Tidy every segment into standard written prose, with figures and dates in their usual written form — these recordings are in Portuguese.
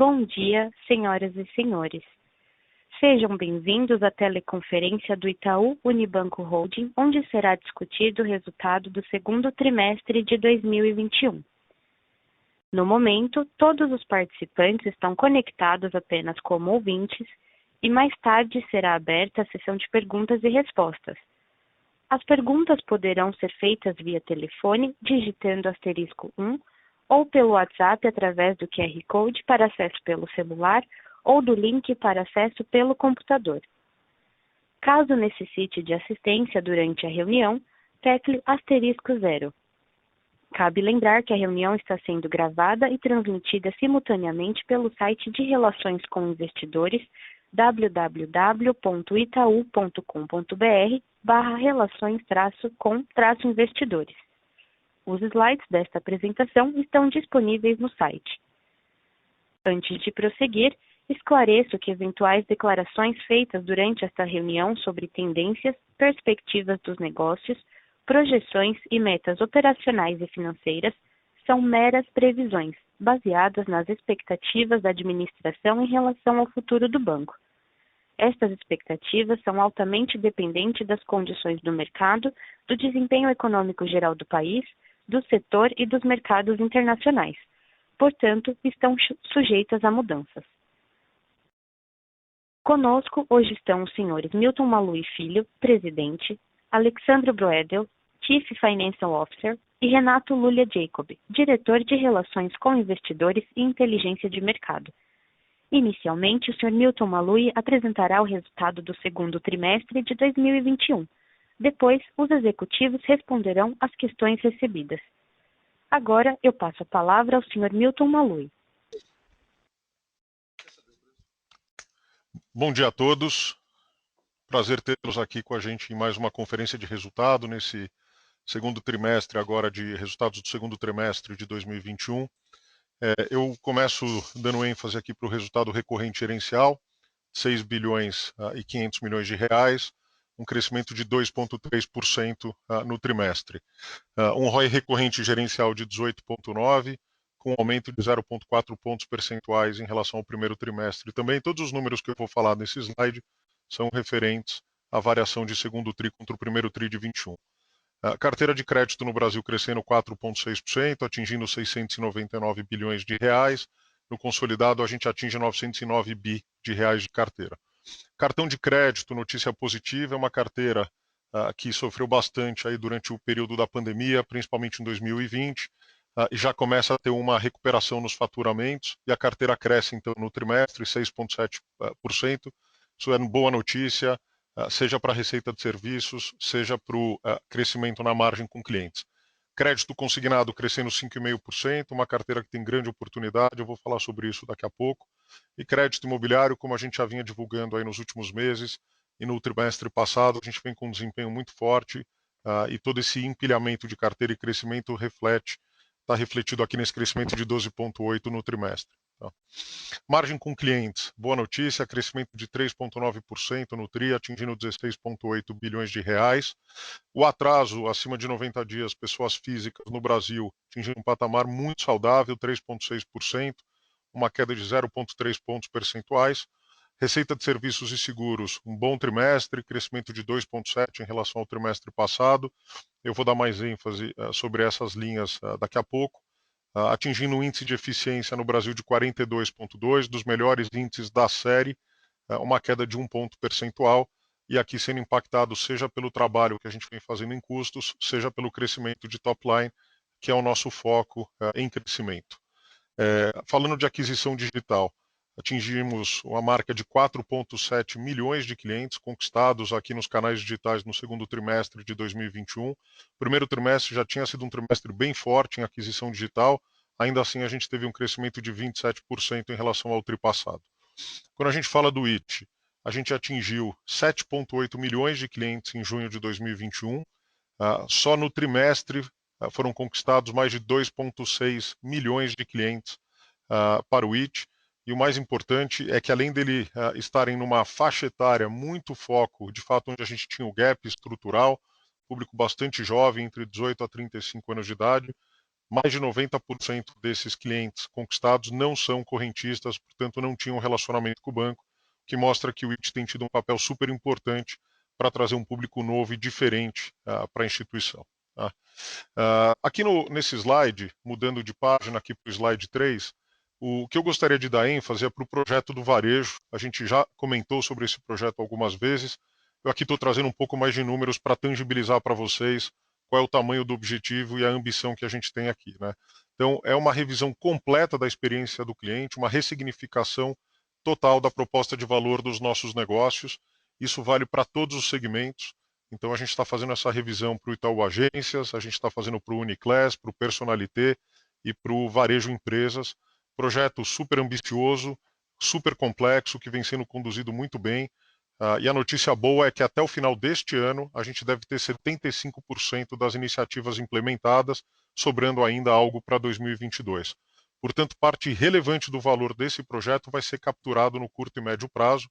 Bom dia, senhoras e senhores. Sejam bem-vindos à teleconferência do Itaú Unibanco Holding, onde será discutido o resultado do segundo trimestre de 2021. No momento, todos os participantes estão conectados apenas como ouvintes e mais tarde será aberta a sessão de perguntas e respostas. As perguntas poderão ser feitas via telefone, digitando *1, ou pelo WhatsApp através do QR Code para acesso pelo celular ou do link para acesso pelo computador. Caso necessite de assistência durante a reunião, tecle *0. Cabe lembrar que a reunião está sendo gravada e transmitida simultaneamente pelo site de Relações com Investidores www.itau.com.br/relações-com-investidores. Os slides desta apresentação estão disponíveis no site. Antes de prosseguir, esclareço que eventuais declarações feitas durante esta reunião sobre tendências, perspectivas dos negócios, projeções e metas operacionais e financeiras são meras previsões, baseadas nas expectativas da administração em relação ao futuro do banco. Estas expectativas são altamente dependentes das condições do mercado, do desempenho econômico geral do país, do setor e dos mercados internacionais. Portanto, estão sujeitas a mudanças. Conosco hoje estão os senhores Milton Malui Filho, presidente, Alexandre Broedel, Chief Financial Officer, e Renato Lulia Jacob, diretor de Relações com Investidores e Inteligência de Mercado. Inicialmente, o Sr. Milton Malui apresentará o resultado do segundo trimestre de 2021. Depois, os executivos responderão às questões recebidas. Agora, eu passo a palavra ao Sr. Milton Malui. Bom dia a todos. Prazer tê-los aqui com a gente em mais uma conferência de resultado nesse segundo trimestre agora de resultados do segundo trimestre de 2021. Eu começo dando ênfase aqui para o resultado recorrente gerencial, 6 bilhões e 500 milhões de reais, um crescimento de 2,3% no trimestre. Um ROI recorrente gerencial de 18,9%, com um aumento de 0,4 pontos percentuais em relação ao primeiro trimestre. Também todos os números que eu vou falar nesse slide são referentes à variação de segundo TRI contra o primeiro TRI de 21. A carteira de crédito no Brasil crescendo 4,6%, atingindo 699 bilhões de reais. No consolidado, a gente atinge 909 bi de reais de carteira. Cartão de crédito, notícia positiva, é uma carteira que sofreu bastante aí durante o período da pandemia, principalmente em 2020, e já começa a ter uma recuperação nos faturamentos, e a carteira cresce então no trimestre 6,7%. Isso é uma boa notícia, seja para a receita de serviços, seja para o crescimento na margem com clientes. Crédito consignado crescendo 5,5%, uma carteira que tem grande oportunidade, eu vou falar sobre isso daqui a pouco. E crédito imobiliário, como a gente já vinha divulgando aí nos últimos meses, e no trimestre passado, a gente vem com um desempenho muito forte, e todo esse empilhamento de carteira e crescimento está refletido aqui nesse crescimento de 12,8% no trimestre. Tá? Margem com clientes, boa notícia, crescimento de 3,9% no TRI, atingindo 16,8 bilhões de reais. O atraso acima de 90 dias, pessoas físicas no Brasil, atingindo um patamar muito saudável, 3,6%, uma queda de 0,3 pontos percentuais. Receita de serviços e seguros, um bom trimestre, crescimento de 2,7% em relação ao trimestre passado. Eu vou dar mais ênfase sobre essas linhas daqui a pouco. Atingindo um índice de eficiência no Brasil de 42,2%, dos melhores índices da série, uma queda de 1 ponto percentual, e aqui sendo impactado seja pelo trabalho que a gente vem fazendo em custos, seja pelo crescimento de top line, que é o nosso foco em crescimento. Falando de aquisição digital, atingimos uma marca de 4,7 milhões de clientes conquistados aqui nos canais digitais no segundo trimestre de 2021. O primeiro trimestre já tinha sido um trimestre bem forte em aquisição digital, ainda assim a gente teve um crescimento de 27% em relação ao tri passado. Quando a gente fala do IT, a gente atingiu 7,8 milhões de clientes em junho de 2021. Só no trimestre foram conquistados mais de 2,6 milhões de clientes para o IT. E o mais importante é que, além dele estarem numa faixa etária muito foco, de fato, onde a gente tinha o gap estrutural, público bastante jovem, entre 18 a 35 anos de idade, mais de 90% desses clientes conquistados não são correntistas, portanto não tinham relacionamento com o banco, que mostra que o IT tem tido um papel super importante para trazer um público novo e diferente para a instituição. Tá? Aqui nesse slide, mudando de página aqui para o slide 3, o que eu gostaria de dar ênfase é para o projeto do varejo. A gente já comentou sobre esse projeto algumas vezes. Eu aqui estou trazendo um pouco mais de números para tangibilizar para vocês qual é o tamanho do objetivo e a ambição que a gente tem aqui, né? Então, é uma revisão completa da experiência do cliente, uma ressignificação total da proposta de valor dos nossos negócios. Isso vale para todos os segmentos. Então, a gente está fazendo essa revisão para o Itaú Agências, a gente está fazendo para o Uniclass, para o Personalité e para o Varejo Empresas. Projeto super ambicioso, super complexo, que vem sendo conduzido muito bem. E a notícia boa é que até o final deste ano a gente deve ter 75% das iniciativas implementadas, sobrando ainda algo para 2022. Portanto, parte relevante do valor desse projeto vai ser capturado no curto e médio prazo.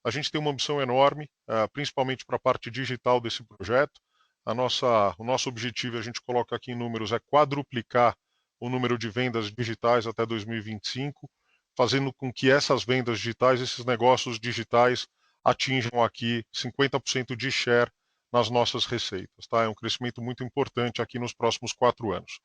A gente tem uma ambição enorme, principalmente para a parte digital desse projeto. O nosso objetivo, a gente coloca aqui em números, é quadruplicar o número de vendas digitais até 2025, fazendo com que essas vendas digitais, esses negócios digitais, atinjam aqui 50% de share nas nossas receitas. Tá? É um crescimento muito importante aqui nos próximos 4 anos.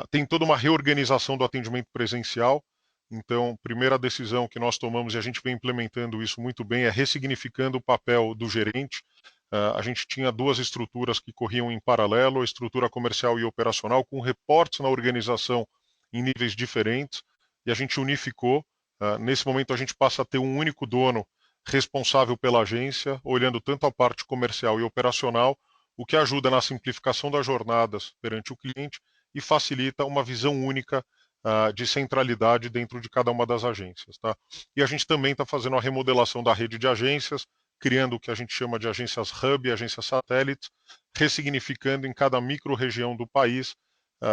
Tem toda uma reorganização do atendimento presencial. Então, primeira decisão que nós tomamos, e a gente vem implementando isso muito bem, é ressignificando o papel do gerente. A gente tinha 2 estruturas que corriam em paralelo, a estrutura comercial e operacional, com reportes na organização em níveis diferentes, e a gente unificou. Nesse momento, a gente passa a ter um único dono responsável pela agência, olhando tanto a parte comercial e operacional, o que ajuda na simplificação das jornadas perante o cliente e facilita uma visão única de centralidade dentro de cada uma das agências. Tá? E a gente também está fazendo a remodelação da rede de agências, criando o que a gente chama de agências hub e agências satélites, ressignificando em cada micro-região do país,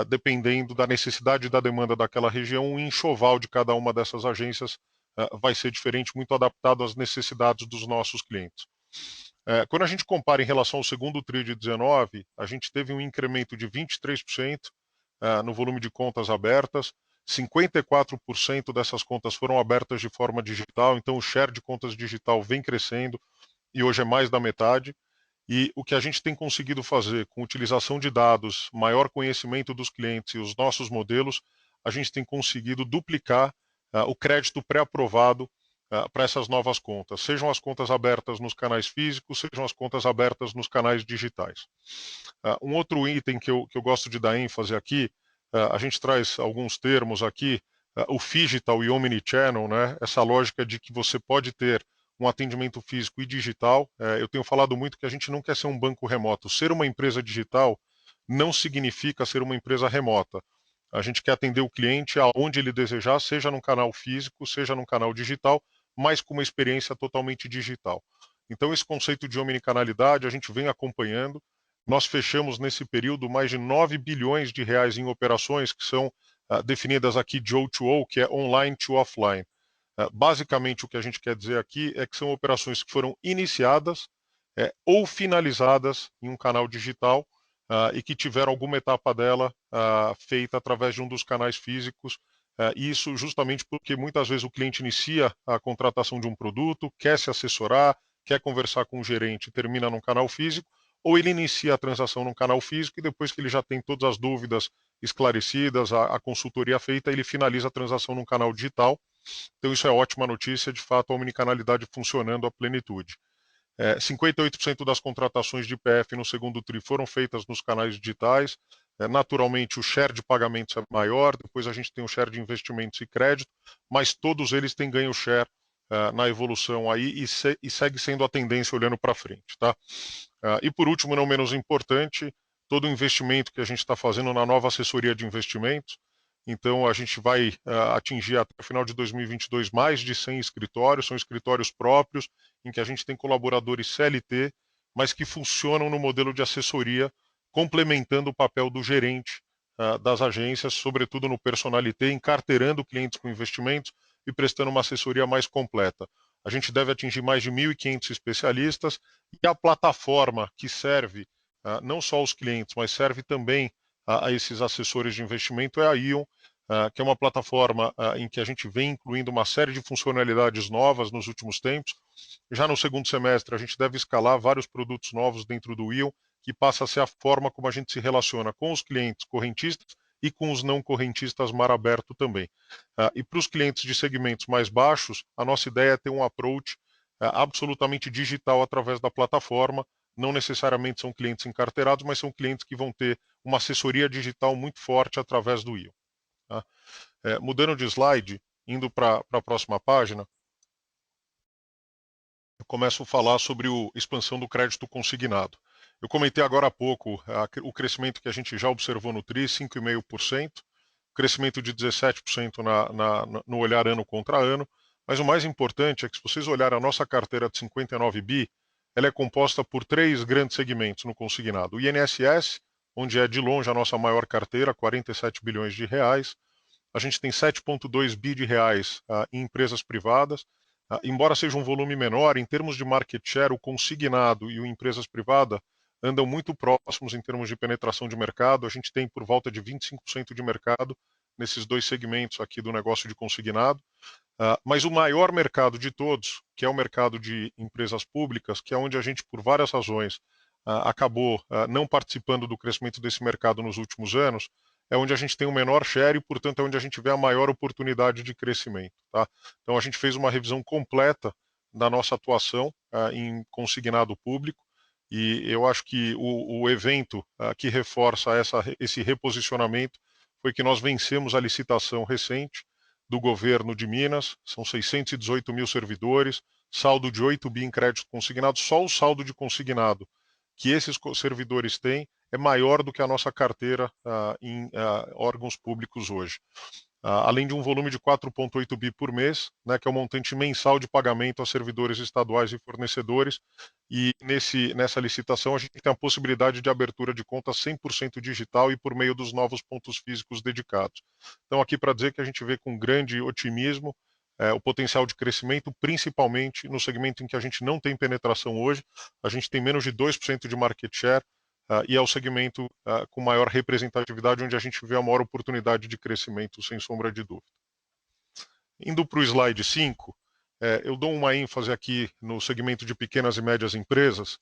dependendo da necessidade e da demanda daquela região, o enxoval de cada uma dessas agências vai ser diferente, muito adaptado às necessidades dos nossos clientes. Quando a gente compara em relação ao segundo TRI de 19, a gente teve um incremento de 23% no volume de contas abertas, 54% dessas contas foram abertas de forma digital, então o share de contas digital vem crescendo e hoje é mais da metade. E o que a gente tem conseguido fazer com utilização de dados, maior conhecimento dos clientes e os nossos modelos, a gente tem conseguido duplicar o crédito pré-aprovado para essas novas contas, sejam as contas abertas nos canais físicos, sejam as contas abertas nos canais digitais. Um outro item que eu gosto de dar ênfase aqui, a gente traz alguns termos aqui, o phygital e omnichannel, né? Essa lógica de que você pode ter um atendimento físico e digital. Eu tenho falado muito que a gente não quer ser um banco remoto. Ser uma empresa digital não significa ser uma empresa remota. A gente quer atender o cliente aonde ele desejar, seja num canal físico, seja num canal digital, mas com uma experiência totalmente digital. Então, esse conceito de omnicanalidade a gente vem acompanhando. Nós fechamos nesse período mais de 9 bilhões de reais em operações que são definidas aqui de O2O, que é online to offline. Basicamente, o que a gente quer dizer aqui é que são operações que foram iniciadas ou finalizadas em um canal digital e que tiveram alguma etapa dela feita através de um dos canais físicos. Isso justamente porque muitas vezes o cliente inicia a contratação de um produto, quer se assessorar, quer conversar com o gerente e termina num canal físico, ou ele inicia a transação num canal físico e depois que ele já tem todas as dúvidas esclarecidas, a consultoria feita, ele finaliza a transação num canal digital. Então isso é ótima notícia, de fato a omnicanalidade funcionando à plenitude. 58% das contratações de IPF no segundo TRI foram feitas nos canais digitais. Naturalmente o share de pagamentos é maior, depois a gente tem o share de investimentos e crédito, mas todos eles têm ganho share na evolução aí e segue sendo a tendência olhando para frente. Tá? E por último, não menos importante, todo o investimento que a gente está fazendo na nova assessoria de investimentos. Então, a gente vai atingir até o final de 2022 mais de 100 escritórios, são escritórios próprios, em que a gente tem colaboradores CLT, mas que funcionam no modelo de assessoria, complementando o papel do gerente das agências, sobretudo no personalité, encarteirando clientes com investimentos e prestando uma assessoria mais completa. A gente deve atingir mais de 1.500 especialistas e a plataforma que serve não só os clientes, mas serve também a esses assessores de investimento é a Ion, que é uma plataforma em que a gente vem incluindo uma série de funcionalidades novas nos últimos tempos. Já no segundo semestre, a gente deve escalar vários produtos novos dentro do Ion, que passa a ser a forma como a gente se relaciona com os clientes correntistas e com os não correntistas mar aberto também. E para os clientes de segmentos mais baixos, a nossa ideia é ter um approach absolutamente digital através da plataforma. Não necessariamente são clientes encarteirados, mas são clientes que vão ter uma assessoria digital muito forte através do Ion. Tá? Mudando de slide, indo para a próxima página, eu começo a falar sobre a expansão do crédito consignado. Eu comentei agora há pouco o crescimento que a gente já observou no TRI, 5,5%, crescimento de 17% no olhar ano contra ano, mas o mais importante é que se vocês olharem a nossa carteira de 59 bi, ela é composta por 3 grandes segmentos no consignado. O INSS, onde é de longe a nossa maior carteira, 47 bilhões de reais. A gente tem 7,2 bi de reais em empresas privadas. Embora seja um volume menor, em termos de market share, o consignado e o empresas privadas andam muito próximos em termos de penetração de mercado. A gente tem por volta de 25% de mercado nesses dois segmentos aqui do negócio de consignado. Mas o maior mercado de todos, que é o mercado de empresas públicas, que é onde a gente, por várias razões, acabou não participando do crescimento desse mercado nos últimos anos, é onde a gente tem o menor share e, portanto, é onde a gente vê a maior oportunidade de crescimento. Tá? Então, a gente fez uma revisão completa da nossa atuação em consignado público e eu acho que o evento que reforça esse reposicionamento foi que nós vencemos a licitação recente do governo de Minas, são 618 mil servidores, saldo de 8 bi em crédito consignado, só o saldo de consignado que esses servidores têm é maior do que a nossa carteira em órgãos públicos hoje. Além de um volume de 4,8 bi por mês, né, que é o montante mensal de pagamento a servidores estaduais e fornecedores, e nessa licitação a gente tem a possibilidade de abertura de conta 100% digital e por meio dos novos pontos físicos dedicados. Então aqui para dizer que a gente vê com grande otimismo o potencial de crescimento, principalmente no segmento em que a gente não tem penetração hoje, a gente tem menos de 2% de market share, e é o segmento com maior representatividade, onde a gente vê a maior oportunidade de crescimento, sem sombra de dúvida. Indo para o slide 5, eu dou uma ênfase aqui no segmento de pequenas e médias empresas,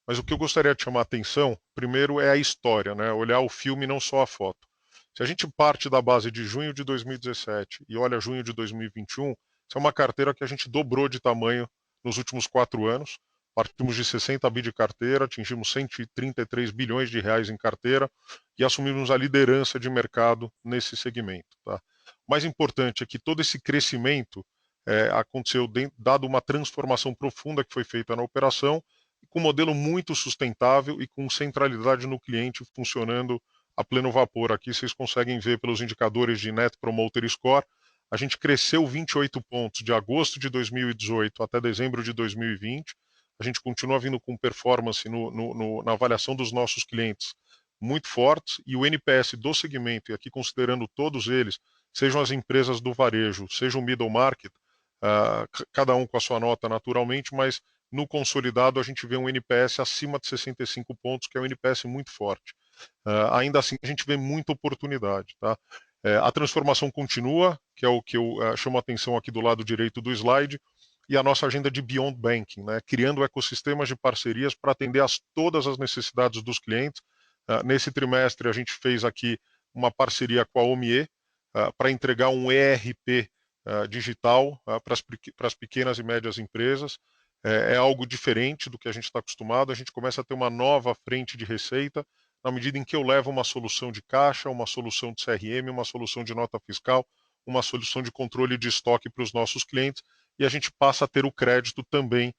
mas o que eu gostaria de chamar a atenção, primeiro, é a história, né? Olhar o filme, não só a foto. Se a gente parte da base de junho de 2017 e olha junho de 2021, isso é uma carteira que a gente dobrou de tamanho nos últimos 4 anos. Partimos de 60 bi de carteira, atingimos 133 bilhões de reais em carteira e assumimos a liderança de mercado nesse segmento. Tá? O mais importante é que todo esse crescimento aconteceu dado uma transformação profunda que foi feita na operação, com um modelo muito sustentável e com centralidade no cliente funcionando a pleno vapor. Aqui vocês conseguem ver pelos indicadores de Net Promoter Score. A gente cresceu 28 pontos de agosto de 2018 até dezembro de 2020. A gente continua vindo com performance na avaliação dos nossos clientes muito fortes e o NPS do segmento, e aqui considerando todos eles, sejam as empresas do varejo, seja o middle market, cada um com a sua nota naturalmente, mas no consolidado a gente vê um NPS acima de 65 pontos, que é um NPS muito forte. Ainda assim, a gente vê muita oportunidade. Tá? A transformação continua, que é o que eu chamo a atenção aqui do lado direito do slide, e a nossa agenda de Beyond Banking, né? Criando ecossistemas de parcerias para atender todas as necessidades dos clientes. Nesse trimestre, a gente fez aqui uma parceria com a OMIE para entregar um ERP digital para as pequenas e médias empresas. É algo diferente do que a gente está acostumado. A gente começa a ter uma nova frente de receita, na medida em que eu levo uma solução de caixa, uma solução de CRM, uma solução de nota fiscal, uma solução de controle de estoque para os nossos clientes, e a gente passa a ter o crédito também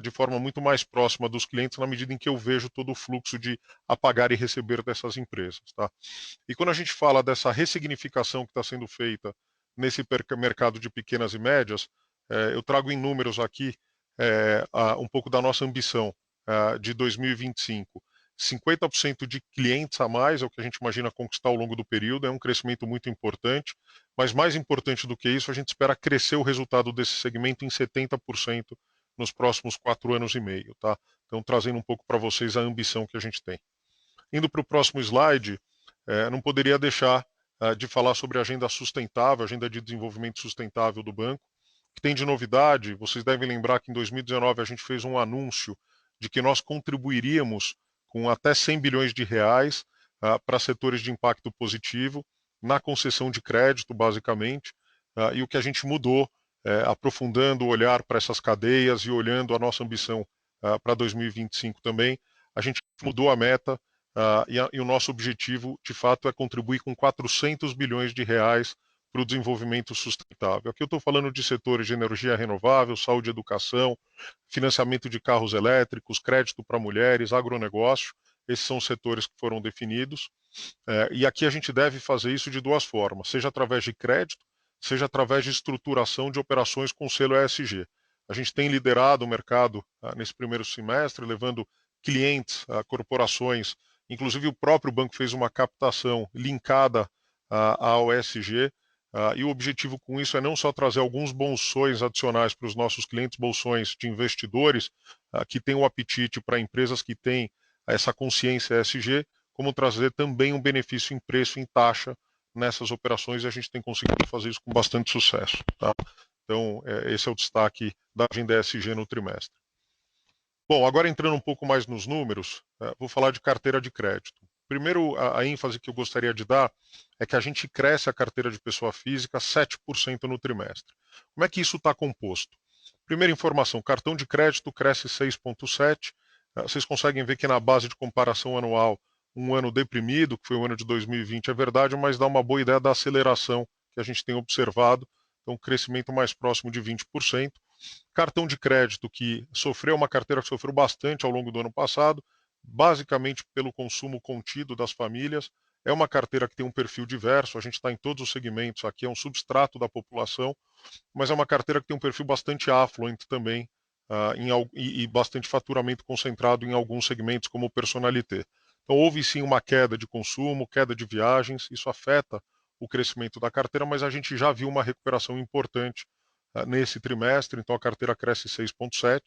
de forma muito mais próxima dos clientes, na medida em que eu vejo todo o fluxo de apagar e receber dessas empresas. Tá? E quando a gente fala dessa ressignificação que está sendo feita nesse mercado de pequenas e médias, eu trago em números aqui um pouco da nossa ambição de 2025. 50% de clientes a mais é o que a gente imagina conquistar ao longo do período, é um crescimento muito importante, mas mais importante do que isso, a gente espera crescer o resultado desse segmento em 70% nos próximos 4 anos e meio. Tá? Então, trazendo um pouco para vocês a ambição que a gente tem. Indo para o próximo slide, não poderia deixar de falar sobre a agenda sustentável, a agenda de desenvolvimento sustentável do banco. O que tem de novidade, vocês devem lembrar que em 2019 a gente fez um anúncio de que nós contribuiríamos com até 100 bilhões de reais para setores de impacto positivo, na concessão de crédito, basicamente, e o que a gente mudou, aprofundando o olhar para essas cadeias e olhando a nossa ambição para 2025 também, a gente mudou a meta e o nosso objetivo, de fato, é contribuir com 400 bilhões de reais para o desenvolvimento sustentável. Aqui eu estou falando de setores de energia renovável, saúde e educação, financiamento de carros elétricos, crédito para mulheres, agronegócio. Esses são os setores que foram definidos. E aqui a gente deve fazer isso de duas formas, seja através de crédito, seja através de estruturação de operações com selo ESG. A gente tem liderado o mercado nesse primeiro semestre, levando clientes, corporações, inclusive o próprio banco fez uma captação linkada ao ESG, e o objetivo com isso é não só trazer alguns bolsões adicionais para os nossos clientes, bolsões de investidores que têm o apetite para empresas que têm essa consciência ESG, como trazer também um benefício em preço, em taxa nessas operações, e a gente tem conseguido fazer isso com bastante sucesso. Tá? Então, esse é o destaque da agenda ESG no trimestre. Bom, agora entrando um pouco mais nos números, vou falar de carteira de crédito. Primeiro, a ênfase que eu gostaria de dar é que a gente cresce a carteira de pessoa física 7% no trimestre. Como é que isso está composto? Primeira informação, cartão de crédito cresce 6,7%. Vocês conseguem ver que na base de comparação anual, um ano deprimido, que foi o ano de 2020, é verdade, mas dá uma boa ideia da aceleração que a gente tem observado. Então, crescimento mais próximo de 20%. Cartão de crédito que sofreu, uma carteira que sofreu bastante ao longo do ano passado, basicamente pelo consumo contido das famílias. É uma carteira que tem um perfil diverso, a gente está em todos os segmentos, aqui é um substrato da população, mas é uma carteira que tem um perfil bastante affluent também, e bastante faturamento concentrado em alguns segmentos, como o personalité. Então, houve sim uma queda de consumo, queda de viagens, isso afeta o crescimento da carteira, mas a gente já viu uma recuperação importante nesse trimestre, então a carteira cresce 6,7%.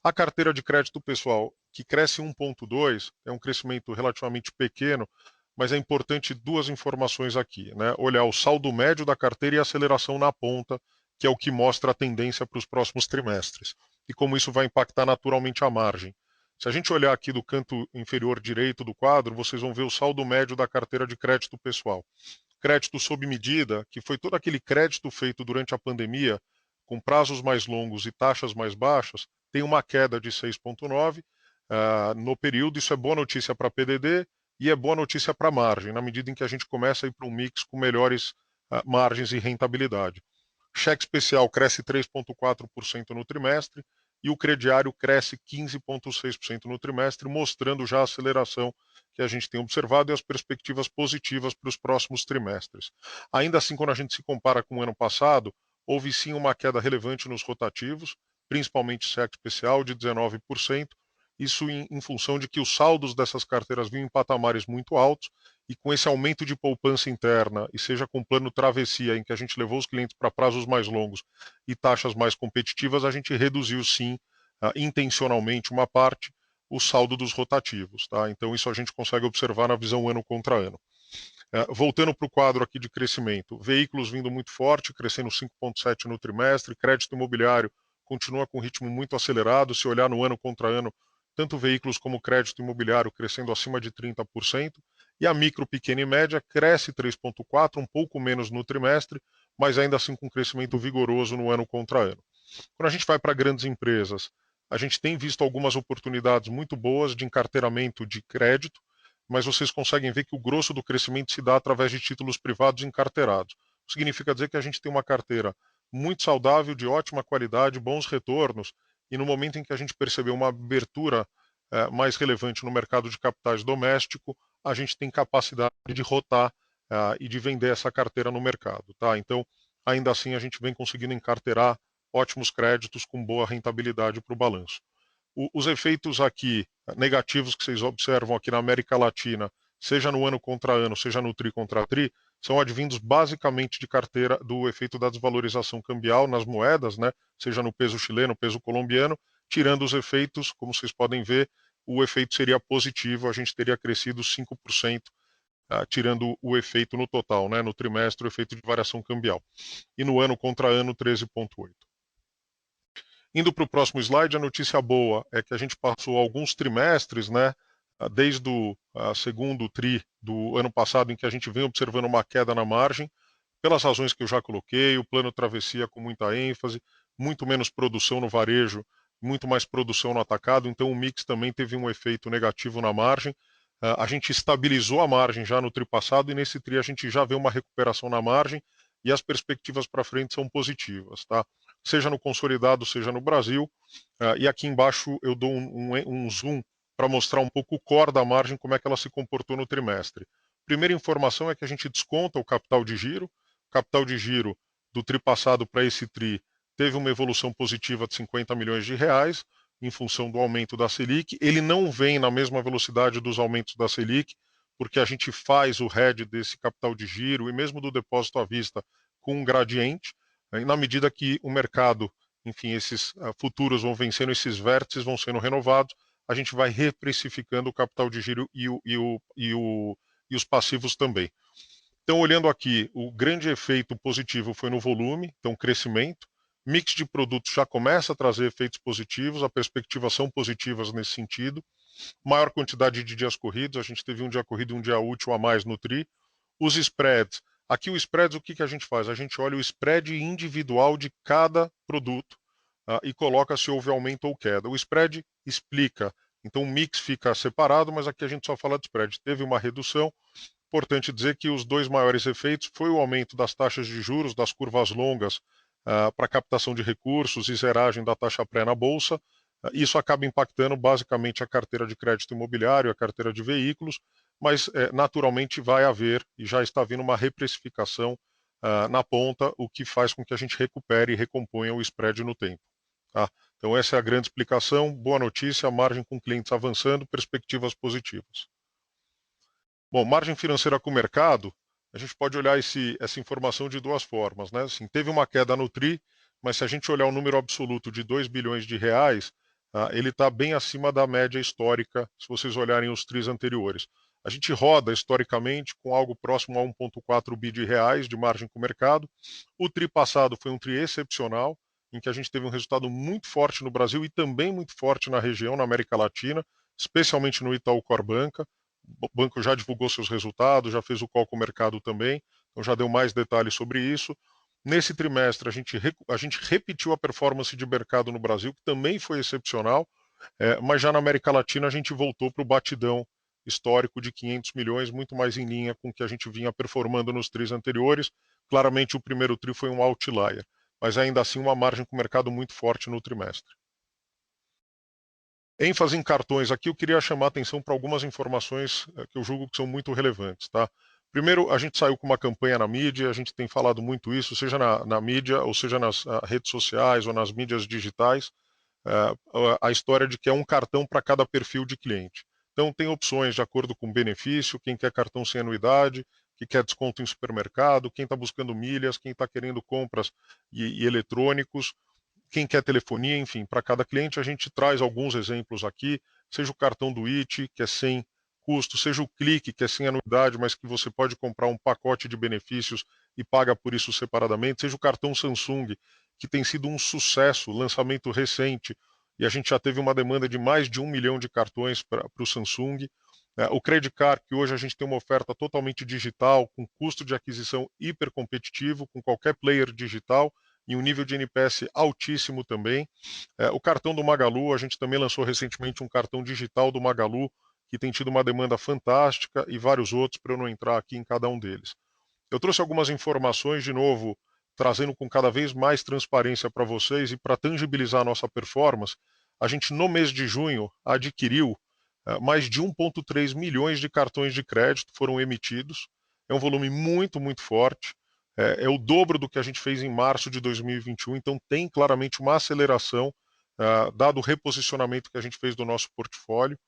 A carteira de crédito pessoal, que cresce 1,2%, é um crescimento relativamente pequeno, mas é importante duas informações aqui, né? Olhar o saldo médio da carteira e a aceleração na ponta, que é o que mostra a tendência para os próximos trimestres, e como isso vai impactar naturalmente a margem. Se a gente olhar aqui do canto inferior direito do quadro, vocês vão ver o saldo médio da carteira de crédito pessoal. Crédito sob medida, que foi todo aquele crédito feito durante a pandemia, com prazos mais longos e taxas mais baixas, tem uma queda de 6,9% no período. Isso é boa notícia para a PDD e é boa notícia para a margem, na medida em que a gente começa a ir para um mix com melhores margens e rentabilidade. Cheque especial cresce 3,4% no trimestre e o crediário cresce 15,6% no trimestre, mostrando já a aceleração que a gente tem observado e as perspectivas positivas para os próximos trimestres. Ainda assim, quando a gente se compara com o ano passado, houve sim uma queda relevante nos rotativos, principalmente cheque especial, de 19%, isso em função de que os saldos dessas carteiras vinham em patamares muito altos, e com esse aumento de poupança interna, e seja com plano travessia, em que a gente levou os clientes para prazos mais longos e taxas mais competitivas, a gente reduziu sim, intencionalmente, uma parte, o saldo dos rotativos. Tá? Então isso a gente consegue observar na visão ano contra ano. Voltando para o quadro aqui de crescimento, veículos vindo muito forte, crescendo 5,7% no trimestre, crédito imobiliário continua com um ritmo muito acelerado, se olhar no ano contra ano, tanto veículos como crédito imobiliário crescendo acima de 30%, e a micro, pequena e média cresce 3,4%, um pouco menos no trimestre, mas ainda assim com crescimento vigoroso no ano contra ano. Quando a gente vai para grandes empresas, a gente tem visto algumas oportunidades muito boas de encarteiramento de crédito, mas vocês conseguem ver que o grosso do crescimento se dá através de títulos privados encarteirados. Significa dizer que a gente tem uma carteira muito saudável, de ótima qualidade, bons retornos, e no momento em que a gente percebeu uma abertura mais relevante no mercado de capitais doméstico, a gente tem capacidade de rotar e de vender essa carteira no mercado. Tá? Então, ainda assim, a gente vem conseguindo encarteirar ótimos créditos com boa rentabilidade para o balanço. Os efeitos aqui negativos que vocês observam aqui na América Latina, seja no ano contra ano, seja no tri contra tri, são advindos basicamente de carteira do efeito da desvalorização cambial nas moedas, né? Seja no peso chileno, peso colombiano, tirando os efeitos, como vocês podem ver, o efeito seria positivo, a gente teria crescido 5% tirando o efeito no total, né, no trimestre, o efeito de variação cambial. E no ano contra ano, 13,8. Indo para o próximo slide, a notícia boa é que a gente passou alguns trimestres, né, desde o segundo TRI do ano passado, em que a gente vem observando uma queda na margem, pelas razões que eu já coloquei, o plano travessia com muita ênfase, muito menos produção no varejo, muito mais produção no atacado, então o mix também teve um efeito negativo na margem. A gente estabilizou a margem já no TRI passado e nesse TRI a gente já vê uma recuperação na margem e as perspectivas para frente são positivas, tá? Seja no consolidado, seja no Brasil. E aqui embaixo eu dou um zoom para mostrar um pouco o core da margem, como é que ela se comportou no trimestre. Primeira informação é que a gente desconta o capital de giro. O capital de giro do TRI passado para esse TRI teve uma evolução positiva de 50 milhões de reais, em função do aumento da Selic. Ele não vem na mesma velocidade dos aumentos da Selic, porque a gente faz o hedge desse capital de giro e mesmo do depósito à vista com um gradiente. E na medida que o mercado, enfim, esses futuros vão vencendo, esses vértices vão sendo renovados, a gente vai reprecificando o capital de giro e os passivos também. Então, olhando aqui, o grande efeito positivo foi no volume, então crescimento. Mix de produtos já começa a trazer efeitos positivos, as perspectivas são positivas nesse sentido. Maior quantidade de dias corridos, a gente teve um dia corrido e um dia útil a mais no TRI. Os spreads, aqui o spreads, o que a gente faz? A gente olha o spread individual de cada produto e coloca se houve aumento ou queda. O spread explica, então o mix fica separado, mas aqui a gente só fala de spread. Teve uma redução. Importante dizer que os dois maiores efeitos foi o aumento das taxas de juros, das curvas longas para captação de recursos e zeragem da taxa pré na Bolsa. Isso acaba impactando basicamente a carteira de crédito imobiliário, a carteira de veículos, mas naturalmente vai haver e já está havendo uma reprecificação na ponta, o que faz com que a gente recupere e recomponha o spread no tempo. Tá? Então essa é a grande explicação. Boa notícia, margem com clientes avançando, perspectivas positivas. Bom, margem financeira com o mercado, a gente pode olhar essa informação de duas formas, né? Assim, teve uma queda no TRI, mas se a gente olhar o número absoluto de 2 bilhões de reais, ele está bem acima da média histórica, se vocês olharem os TRIs anteriores. A gente roda historicamente com algo próximo a 1,4 bi de reais de margem com o mercado. O TRI passado foi um TRI excepcional, em que a gente teve um resultado muito forte no Brasil e também muito forte na região, na América Latina, especialmente no Itaú Corbanca. O banco já divulgou seus resultados, já fez o call com o mercado também, então já deu mais detalhes sobre isso. Nesse trimestre, a gente repetiu a performance de mercado no Brasil, que também foi excepcional, mas já na América Latina a gente voltou para o batidão histórico de 500 milhões, muito mais em linha com o que a gente vinha performando nos tris anteriores. Claramente o primeiro tri foi um outlier, mas ainda assim uma margem com o mercado muito forte no trimestre. ênfase em cartões, aqui eu queria chamar a atenção para algumas informações que eu julgo que são muito relevantes. Tá? Primeiro, a gente saiu com uma campanha na mídia, a gente tem falado muito isso, seja na mídia, ou seja nas redes sociais, ou nas mídias digitais, a história de que é um cartão para cada perfil de cliente. Então, tem opções de acordo com o benefício, quem quer cartão sem anuidade, quem quer desconto em supermercado, quem está buscando milhas, quem está querendo compras e eletrônicos, quem quer telefonia, enfim, para cada cliente a gente traz alguns exemplos aqui, seja o cartão do IT, que é sem custo, seja o Clique, que é sem anuidade, mas que você pode comprar um pacote de benefícios e paga por isso separadamente, seja o cartão Samsung, que tem sido um sucesso, lançamento recente, e a gente já teve uma demanda de mais de 1 milhão de cartões para o Samsung. O Credit Card, que hoje a gente tem uma oferta totalmente digital, com custo de aquisição hiper competitivo, com qualquer player digital, e um nível de NPS altíssimo também. O cartão do Magalu, a gente também lançou recentemente um cartão digital do Magalu, que tem tido uma demanda fantástica, e vários outros, para eu não entrar aqui em cada um deles. Eu trouxe algumas informações, de novo, trazendo com cada vez mais transparência para vocês e para tangibilizar a nossa performance. A gente, no mês de junho, adquiriu mais de 1,3 milhões de cartões de crédito, foram emitidos. É um volume muito, muito forte. É o dobro do que a gente fez em março de 2021, então tem claramente uma aceleração, dado o reposicionamento que a gente fez do nosso portfólio.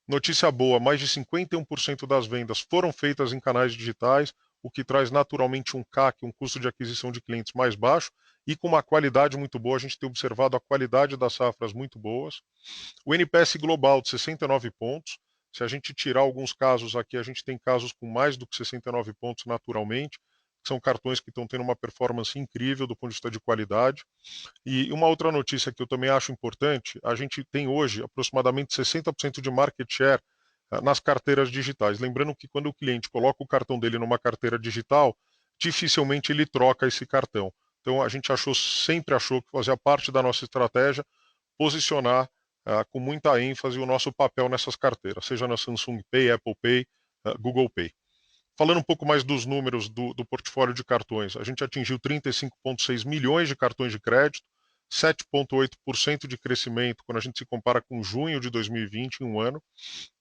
Notícia boa, mais de 51% das vendas foram feitas em canais digitais, o que traz naturalmente um CAC, um custo de aquisição de clientes mais baixo, e com uma qualidade muito boa. A gente tem observado a qualidade das safras muito boas. O NPS global de 69 pontos. Se a gente tirar alguns casos aqui, a gente tem casos com mais do que 69 pontos naturalmente, que são cartões que estão tendo uma performance incrível do ponto de vista de qualidade. E uma outra notícia que eu também acho importante, a gente tem hoje aproximadamente 60% de market share nas carteiras digitais. Lembrando que quando o cliente coloca o cartão dele numa carteira digital, dificilmente ele troca esse cartão. Então a gente sempre achou que fazia parte da nossa estratégia posicionar com muita ênfase o nosso papel nessas carteiras, seja na Samsung Pay, Apple Pay, Google Pay. Falando um pouco mais dos números do portfólio de cartões, a gente atingiu 35,6 milhões de cartões de crédito, 7,8% de crescimento quando a gente se compara com junho de 2020, em um ano,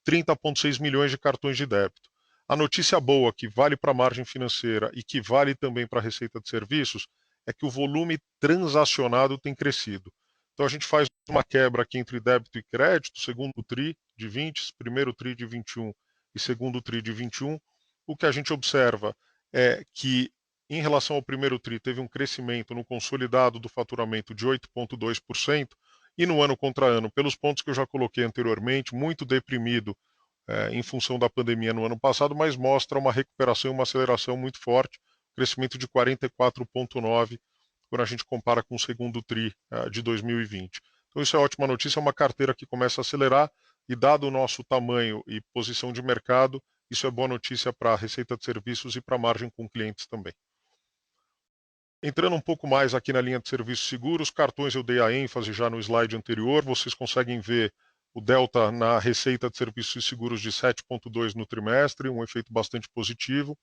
30,6 milhões de cartões de débito. A notícia boa, que vale para a margem financeira e que vale também para a receita de serviços, é que o volume transacionado tem crescido. Então a gente faz uma quebra aqui entre débito e crédito, segundo TRI de 20, primeiro TRI de 21 e segundo TRI de 21. O que a gente observa é que, em relação ao primeiro TRI, teve um crescimento no consolidado do faturamento de 8,2%, e no ano contra ano, pelos pontos que eu já coloquei anteriormente, muito deprimido em função da pandemia no ano passado, mas mostra uma recuperação e uma aceleração muito forte, crescimento de 44,9% quando a gente compara com o segundo TRI de 2020. Então isso é ótima notícia, é uma carteira que começa a acelerar e, dado o nosso tamanho e posição de mercado, isso é boa notícia para a receita de serviços e para a margem com clientes também. Entrando um pouco mais aqui na linha de serviços seguros, cartões eu dei a ênfase já no slide anterior, vocês conseguem ver o delta na receita de serviços seguros de 7,2 no trimestre, um efeito bastante positivo.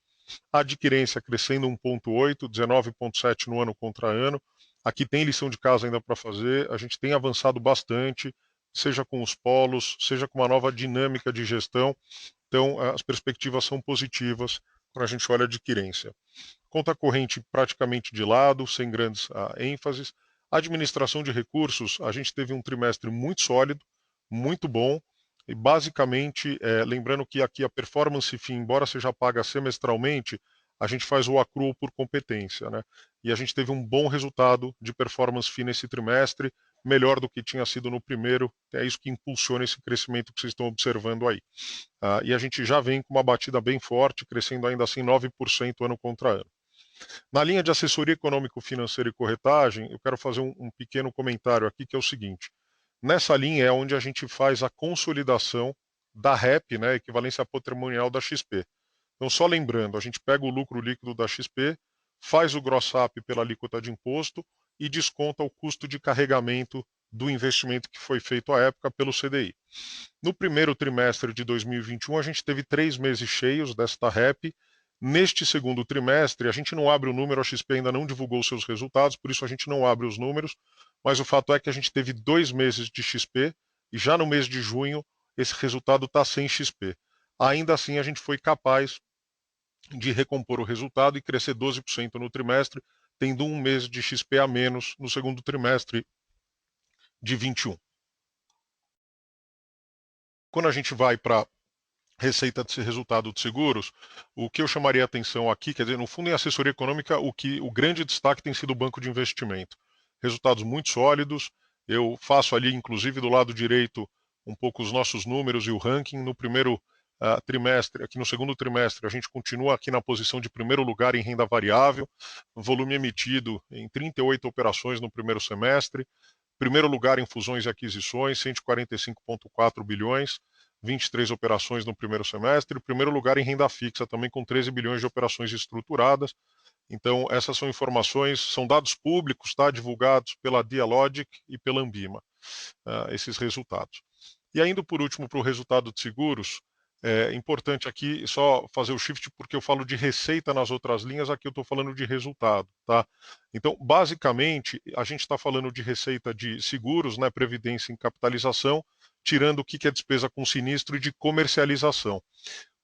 A adquirência crescendo 1,8, 19,7 no ano contra ano. Aqui tem lição de casa ainda para fazer, a gente tem avançado bastante, seja com os polos, seja com uma nova dinâmica de gestão. Então, as perspectivas são positivas quando a gente olha a adquirência. Conta corrente praticamente de lado, sem grandes ênfases. A administração de recursos, a gente teve um trimestre muito sólido, muito bom, e basicamente, lembrando que aqui a performance fee, embora seja paga semestralmente, a gente faz o accrual por competência, né? E a gente teve um bom resultado de performance fee nesse trimestre, melhor do que tinha sido no primeiro, é isso que impulsiona esse crescimento que vocês estão observando aí. E a gente já vem com uma batida bem forte, crescendo ainda assim 9% ano contra ano. Na linha de assessoria econômico-financeira e corretagem, eu quero fazer um pequeno comentário aqui, que é o seguinte. Nessa linha é onde a gente faz a consolidação da REP, né, equivalência patrimonial da XP. Então, só lembrando, a gente pega o lucro líquido da XP, faz o gross-up pela alíquota de imposto e desconta o custo de carregamento do investimento que foi feito à época pelo CDI. No primeiro trimestre de 2021, a gente teve 3 meses cheios desta REP. Neste segundo trimestre, a gente não abre o número, a XP ainda não divulgou seus resultados, por isso a gente não abre os números, mas o fato é que a gente teve 2 meses de XP e já no mês de junho esse resultado está sem XP. Ainda assim, a gente foi capaz de recompor o resultado e crescer 12% no trimestre, tendo um mês de XP a menos no segundo trimestre de 21. Quando a gente vai para receita de resultado de seguros, o que eu chamaria a atenção aqui, quer dizer, no fundo em assessoria econômica, o grande destaque tem sido o banco de investimento. Resultados muito sólidos, eu faço ali, inclusive, do lado direito, um pouco os nossos números e o ranking. No primeiro trimestre, aqui no segundo trimestre, a gente continua aqui na posição de primeiro lugar em renda variável, volume emitido em 38 operações no primeiro semestre, primeiro lugar em fusões e aquisições, 145,4 bilhões, 23 operações no primeiro semestre, primeiro lugar em renda fixa, também com 13 bilhões de operações estruturadas. Então, essas são informações, são dados públicos, tá, divulgados pela Dialogic e pela Ambima, esses resultados. E ainda por último, para o resultado de seguros, é importante aqui só fazer o shift, porque eu falo de receita nas outras linhas, aqui eu estou falando de resultado. Tá? Então, basicamente, a gente está falando de receita de seguros, né, previdência e capitalização, tirando o que é despesa com sinistro e de comercialização.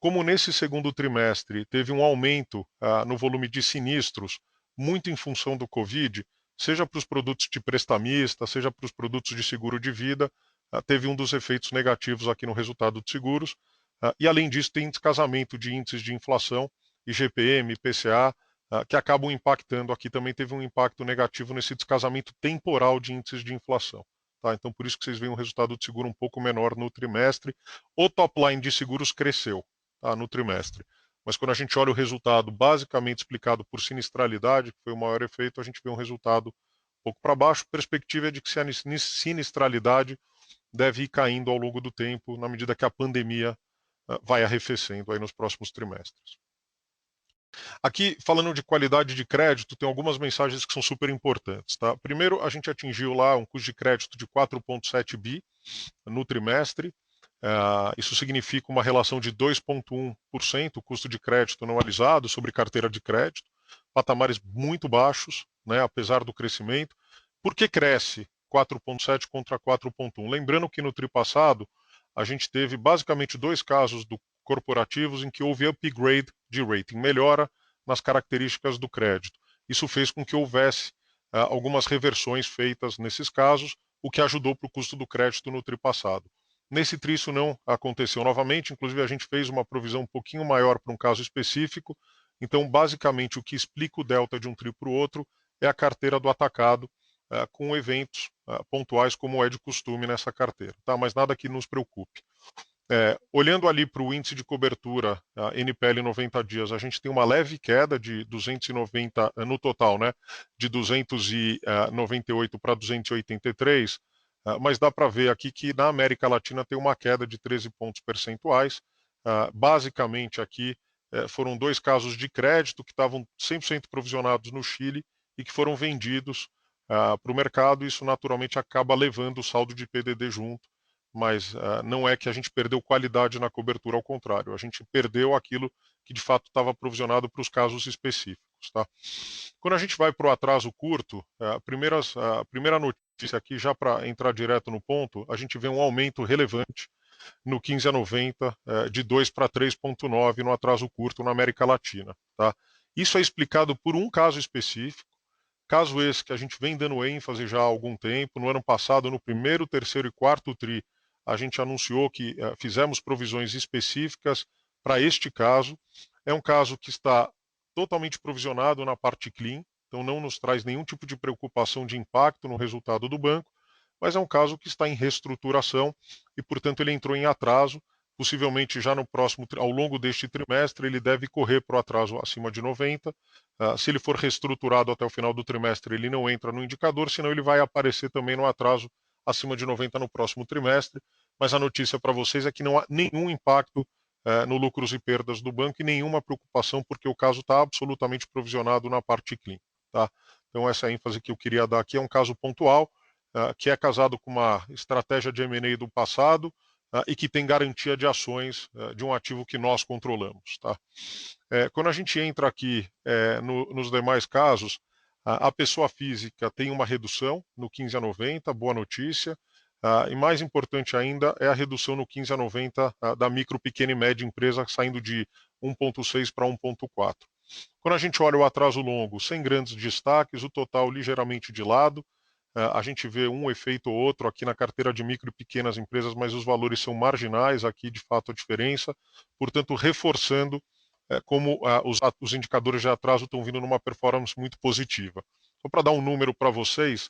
Como nesse segundo trimestre teve um aumento no volume de sinistros, muito em função do Covid, seja para os produtos de prestamista, seja para os produtos de seguro de vida, teve um dos efeitos negativos aqui no resultado de seguros. E além disso, tem descasamento de índices de inflação, IGPM, IPCA, que acabam impactando. Aqui também teve um impacto negativo nesse descasamento temporal de índices de inflação. Tá? Então, por isso que vocês veem um resultado de seguro um pouco menor no trimestre. O top line de seguros cresceu, tá, no trimestre. Mas quando a gente olha o resultado basicamente explicado por sinistralidade, que foi o maior efeito, a gente vê um resultado um pouco para baixo. A perspectiva é de que a sinistralidade deve ir caindo ao longo do tempo, na medida que a pandemia vai arrefecendo aí nos próximos trimestres. Aqui, falando de qualidade de crédito, tem algumas mensagens que são super importantes. Tá? Primeiro, a gente atingiu lá um custo de crédito de 4,7 bi no trimestre. Isso significa uma relação de 2,1% custo de crédito anualizado sobre carteira de crédito, patamares muito baixos, né, apesar do crescimento. Por que cresce 4,7 contra 4,1? Lembrando que no tri passado a gente teve basicamente dois casos corporativos em que houve upgrade de rating, melhora nas características do crédito. Isso fez com que houvesse algumas reversões feitas nesses casos, o que ajudou para o custo do crédito no tri passado. Nesse tri isso não aconteceu novamente, inclusive a gente fez uma provisão um pouquinho maior para um caso específico, então basicamente o que explica o delta de um tri para o outro é a carteira do atacado, com eventos pontuais como é de costume nessa carteira, tá? Mas nada que nos preocupe. Olhando ali para o índice de cobertura, NPL 90 dias, a gente tem uma leve queda de 290 no total, né? De 298 para 283, mas dá para ver aqui que na América Latina tem uma queda de 13 pontos percentuais. Basicamente aqui foram dois casos de crédito que estavam 100% provisionados no Chile e que foram vendidos para o mercado. Isso naturalmente acaba levando o saldo de PDD junto, mas não é que a gente perdeu qualidade na cobertura, ao contrário, a gente perdeu aquilo que de fato estava provisionado para os casos específicos. Tá? Quando a gente vai para o atraso curto, a primeira notícia aqui, já para entrar direto no ponto, a gente vê um aumento relevante no 15 a 90, de 2 para 3,9 no atraso curto na América Latina. Tá? Isso é explicado por um caso específico, caso esse que a gente vem dando ênfase já há algum tempo. No ano passado, no primeiro, terceiro e quarto tri, a gente anunciou que fizemos provisões específicas para este caso. É um caso que está totalmente provisionado na parte clean, então não nos traz nenhum tipo de preocupação de impacto no resultado do banco, mas é um caso que está em reestruturação e, portanto, ele entrou em atraso. Possivelmente já no próximo, ao longo deste trimestre, ele deve correr para o atraso acima de 90. Se ele for reestruturado até o final do trimestre, ele não entra no indicador, senão ele vai aparecer também no atraso acima de 90 no próximo trimestre. Mas a notícia para vocês é que não há nenhum impacto no lucros e perdas do banco e nenhuma preocupação, porque o caso está absolutamente provisionado na parte clean. Tá? Então essa é a ênfase que eu queria dar aqui. É um caso pontual, que é casado com uma estratégia de M&A do passado, e que tem garantia de ações de um ativo que nós controlamos. Tá? Quando a gente entra aqui nos demais casos, a pessoa física tem uma redução no 15 a 90, boa notícia, e mais importante ainda é a redução no 15 a 90 da micro, pequena e média empresa, saindo de 1,6 para 1,4. Quando a gente olha o atraso longo, sem grandes destaques, o total ligeiramente de lado. A gente vê um efeito ou outro aqui na carteira de micro e pequenas empresas, mas os valores são marginais aqui, de fato, a diferença. Portanto, reforçando como os indicadores de atraso estão vindo numa performance muito positiva. Só para dar um número para vocês,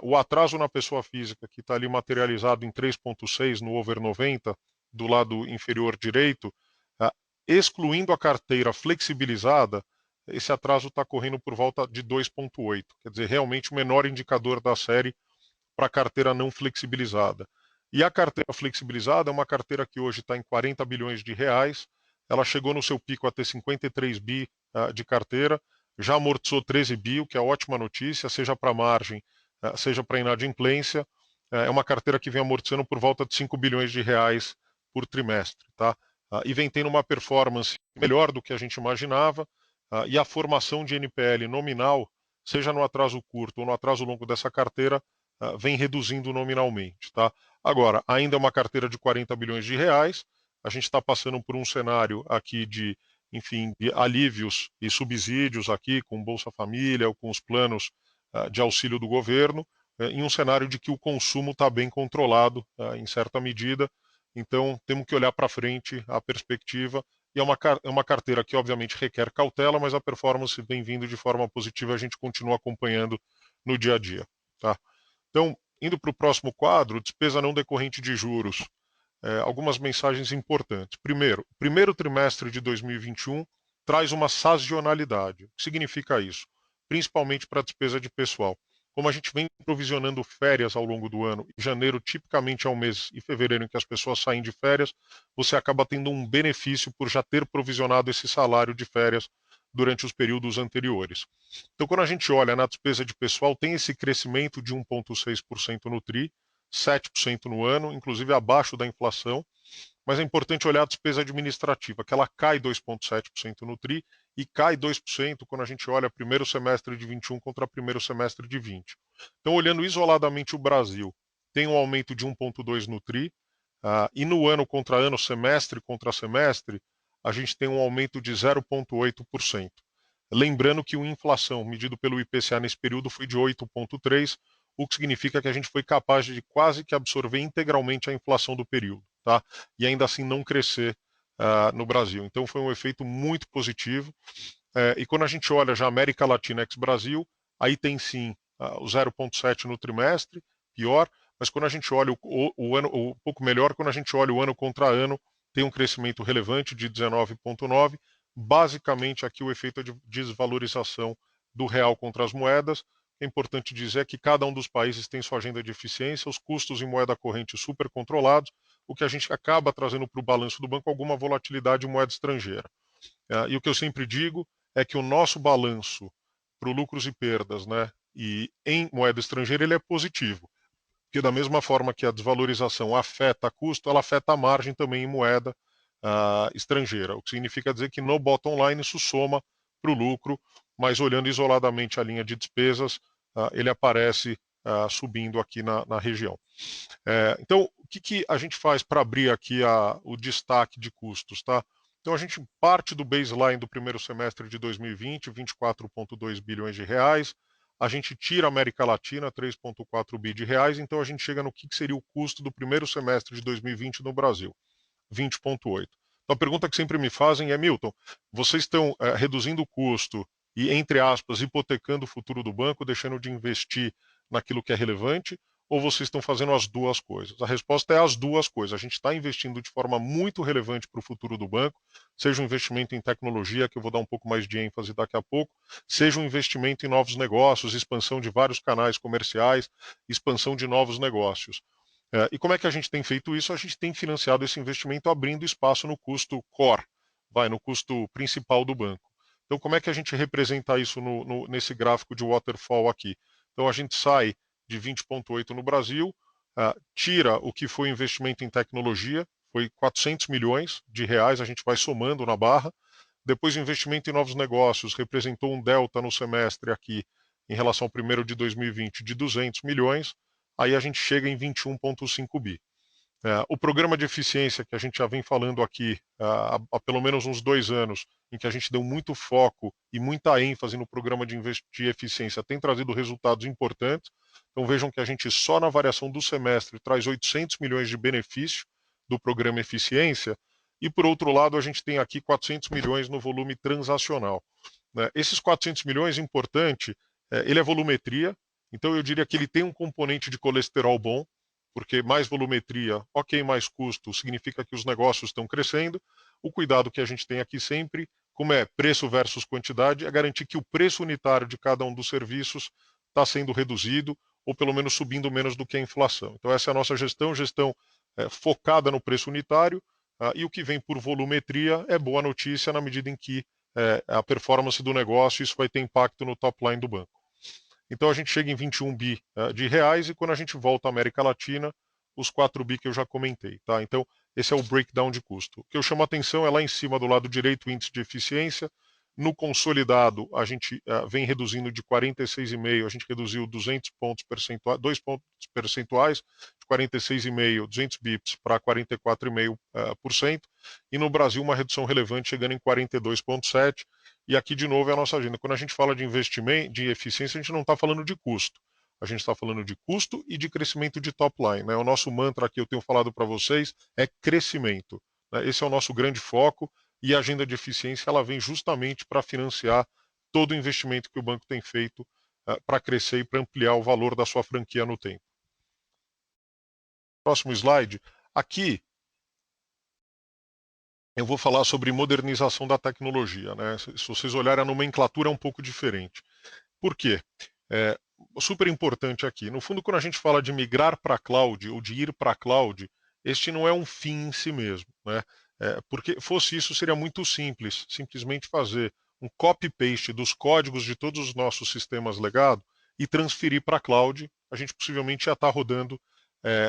o atraso na pessoa física, que está ali materializado em 3,6 no over 90, do lado inferior direito, excluindo a carteira flexibilizada, esse atraso está correndo por volta de 2,8, quer dizer, realmente o menor indicador da série para a carteira não flexibilizada. E a carteira flexibilizada é uma carteira que hoje está em 40 bilhões de reais, ela chegou no seu pico a ter 53 bi de carteira, já amortizou 13 bi, o que é ótima notícia, seja para margem, seja para inadimplência. É uma carteira que vem amortizando por volta de 5 bilhões de reais por trimestre. Tá? E vem tendo uma performance melhor do que a gente imaginava, e a formação de NPL nominal, seja no atraso curto ou no atraso longo dessa carteira, vem reduzindo nominalmente. Tá? Agora, ainda é uma carteira de 40 bilhões de reais, a gente está passando por um cenário aqui de, enfim, de alívios e subsídios aqui com Bolsa Família ou com os planos de auxílio do governo, em um cenário de que o consumo está bem controlado em certa medida. Então, temos que olhar para frente a perspectiva, e é uma carteira que obviamente requer cautela, mas a performance vem vindo de forma positiva, a gente continua acompanhando no dia a dia. Tá? Então, Indo para o próximo quadro, despesa não decorrente de juros. Algumas mensagens importantes. Primeiro, o primeiro trimestre de 2021 traz uma sazonalidade. O que significa isso? Principalmente para a despesa de pessoal. Como a gente vem provisionando férias ao longo do ano, e janeiro tipicamente é o mês e fevereiro em que as pessoas saem de férias, você acaba tendo um benefício por já ter provisionado esse salário de férias durante os períodos anteriores. Então, quando a gente olha na despesa de pessoal, tem esse crescimento de 1,6% no TRI, 7% no ano, inclusive abaixo da inflação, mas é importante olhar a despesa administrativa, que ela cai 2,7% no TRI e cai 2% quando a gente olha primeiro semestre de 21 contra primeiro semestre de 20. Então, olhando isoladamente o Brasil, tem um aumento de 1,2% no TRI, e no ano contra ano, semestre contra semestre, a gente tem um aumento de 0,8%. Lembrando que a inflação medido pelo IPCA nesse período foi de 8,3%, o que significa que a gente foi capaz de quase que absorver integralmente a inflação do período, tá? E ainda assim não crescer no Brasil. Então foi um efeito muito positivo. E quando a gente olha já América Latina ex-Brasil, aí tem sim o 0,7 no trimestre, pior, mas quando a gente olha o ano, um pouco melhor, quando a gente olha o ano contra ano, tem um crescimento relevante de 19,9%. Basicamente, aqui o efeito é de desvalorização do real contra as moedas. É importante dizer que cada um dos países tem sua agenda de eficiência, os custos em moeda corrente super controlados, o que a gente acaba trazendo para o balanço do banco alguma volatilidade em moeda estrangeira. E o que eu sempre digo é que o nosso balanço para lucros e perdas, né, e em moeda estrangeira, ele é positivo. Porque da mesma forma que a desvalorização afeta custo, ela afeta a margem também em moeda estrangeira. O que significa dizer que no bottom line isso soma para o lucro, mas olhando isoladamente a linha de despesas, ele aparece subindo aqui na região. Então, o que a gente faz para abrir aqui o destaque de custos, tá? Então, a gente parte do baseline do primeiro semestre de 2020, 24,2 bilhões de reais. A gente tira a América Latina, 3,4 bi de reais. Então, a gente chega no que seria o custo do primeiro semestre de 2020 no Brasil, 20,8. Então, a pergunta que sempre me fazem é, Milton, vocês estão reduzindo o custo e, entre aspas, hipotecando o futuro do banco, deixando de investir naquilo que é relevante, ou vocês estão fazendo as duas coisas? A resposta é as duas coisas. A gente está investindo de forma muito relevante para o futuro do banco, seja um investimento em tecnologia, que eu vou dar um pouco mais de ênfase daqui a pouco, seja um investimento em novos negócios, expansão de vários canais comerciais, expansão de novos negócios. E como é que a gente tem feito isso? A gente tem financiado esse investimento abrindo espaço no custo core, no custo principal do banco. Então, como é que a gente representa isso nesse gráfico de waterfall aqui? Então, a gente sai de 20,8 no Brasil, tira o que foi investimento em tecnologia, foi 400 milhões de reais, a gente vai somando na barra. Depois, o investimento em novos negócios representou um delta no semestre aqui, em relação ao primeiro de 2020, de 200 milhões. Aí a gente chega em 21,5 bi. O programa de eficiência que a gente já vem falando aqui há pelo menos uns 2 anos, em que a gente deu muito foco e muita ênfase no programa de eficiência, tem trazido resultados importantes. Então vejam que a gente só na variação do semestre traz 800 milhões de benefício do programa eficiência, e por outro lado a gente tem aqui 400 milhões no volume transacional. Esses 400 milhões, importante, ele é volumetria, então eu diria que ele tem um componente de colesterol bom, porque mais volumetria, ok, mais custo, significa que os negócios estão crescendo. O cuidado que a gente tem aqui sempre, como é preço versus quantidade, é garantir que o preço unitário de cada um dos serviços está sendo reduzido, ou pelo menos subindo menos do que a inflação. Então essa é a nossa gestão focada no preço unitário, e o que vem por volumetria é boa notícia na medida em que a performance do negócio, isso vai ter impacto no top line do banco. Então a gente chega em 21 bi de reais, e quando a gente volta à América Latina, os 4 bi que eu já comentei. Tá? Então esse é o breakdown de custo. O que eu chamo a atenção é lá em cima do lado direito o índice de eficiência. No consolidado, a gente vem reduzindo de 46,5%, a gente reduziu 200 pontos percentuais, 2 pontos percentuais, de 46,5%, 200 bips para 44,5%, e no Brasil uma redução relevante chegando em 42,7%. E aqui, de novo, é a nossa agenda. Quando a gente fala de investimento, de eficiência, a gente não está falando de custo. A gente está falando de custo e de crescimento de top line. Né? O nosso mantra aqui, eu tenho falado para vocês, é crescimento. Né? Esse é o nosso grande foco, e a agenda de eficiência ela vem justamente para financiar todo o investimento que o banco tem feito para crescer e para ampliar o valor da sua franquia no tempo. Próximo slide. Aqui eu vou falar sobre modernização da tecnologia, né? Se vocês olharem, a nomenclatura é um pouco diferente. Por quê? É super importante aqui. No fundo, quando a gente fala de migrar para a cloud ou de ir para a cloud, este não é um fim em si mesmo, né? Porque fosse isso, seria muito simples, simplesmente fazer um copy-paste dos códigos de todos os nossos sistemas legados e transferir para a cloud. A gente possivelmente já está rodando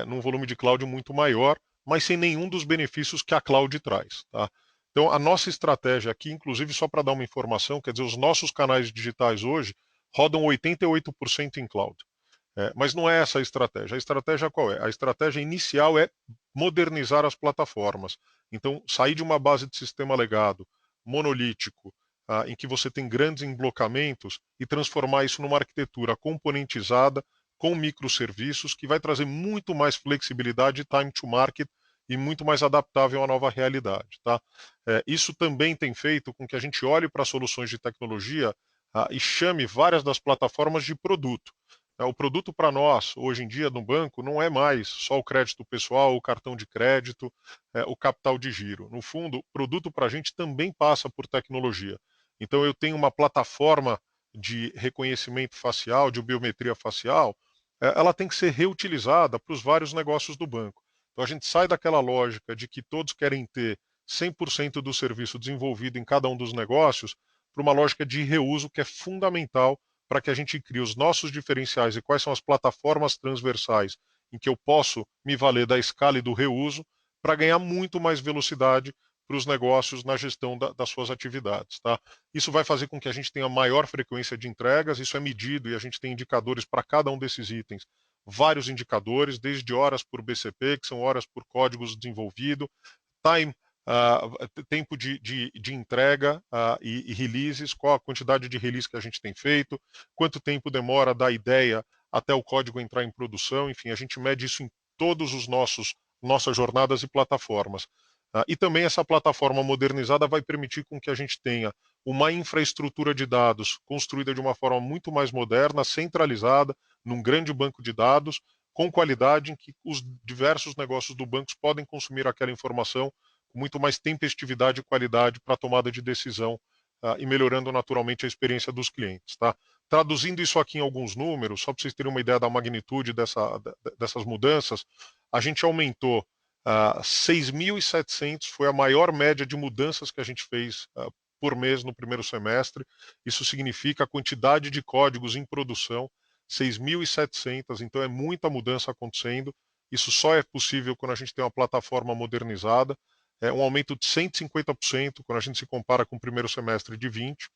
num volume de cloud muito maior, mas sem nenhum dos benefícios que a cloud traz, tá? Então, a nossa estratégia aqui, inclusive só para dar uma informação, quer dizer, os nossos canais digitais hoje rodam 88% em cloud. Mas não é essa a estratégia. A estratégia qual é? A estratégia inicial é modernizar as plataformas. Então, sair de uma base de sistema legado monolítico, em que você tem grandes emblocamentos, e transformar isso numa arquitetura componentizada, com microserviços, que vai trazer muito mais flexibilidade, time to market, e muito mais adaptável à nova realidade. Tá? Isso também tem feito com que a gente olhe para soluções de tecnologia e chame várias das plataformas de produto. O produto para nós, hoje em dia, no banco, não é mais só o crédito pessoal, o cartão de crédito, o capital de giro. No fundo, o produto para a gente também passa por tecnologia. Então, eu tenho uma plataforma de reconhecimento facial, de biometria facial, ela tem que ser reutilizada para os vários negócios do banco. Então, a gente sai daquela lógica de que todos querem ter 100% do serviço desenvolvido em cada um dos negócios, para uma lógica de reuso que é fundamental para que a gente crie os nossos diferenciais e quais são as plataformas transversais em que eu posso me valer da escala e do reuso para ganhar muito mais velocidade para os negócios na gestão das suas atividades. Tá? Isso vai fazer com que a gente tenha maior frequência de entregas, isso é medido e a gente tem indicadores para cada um desses itens, vários indicadores, desde horas por BCP, que são horas por códigos desenvolvido, time, tempo de entrega e releases, qual a quantidade de release que a gente tem feito, quanto tempo demora da ideia até o código entrar em produção, enfim, a gente mede isso em todos os nossas jornadas e plataformas. E também essa plataforma modernizada vai permitir com que a gente tenha uma infraestrutura de dados construída de uma forma muito mais moderna, centralizada, num grande banco de dados, com qualidade, em que os diversos negócios do banco podem consumir aquela informação com muito mais tempestividade e qualidade para a tomada de decisão e melhorando naturalmente a experiência dos clientes. Tá? Traduzindo isso aqui em alguns números, só para vocês terem uma ideia da magnitude dessas mudanças, a gente aumentou 6.700, foi a maior média de mudanças que a gente fez por mês no primeiro semestre. Isso significa a quantidade de códigos em produção, 6.700, então é muita mudança acontecendo. Isso só é possível quando a gente tem uma plataforma modernizada. É um aumento de 150% quando a gente se compara com o primeiro semestre de 20.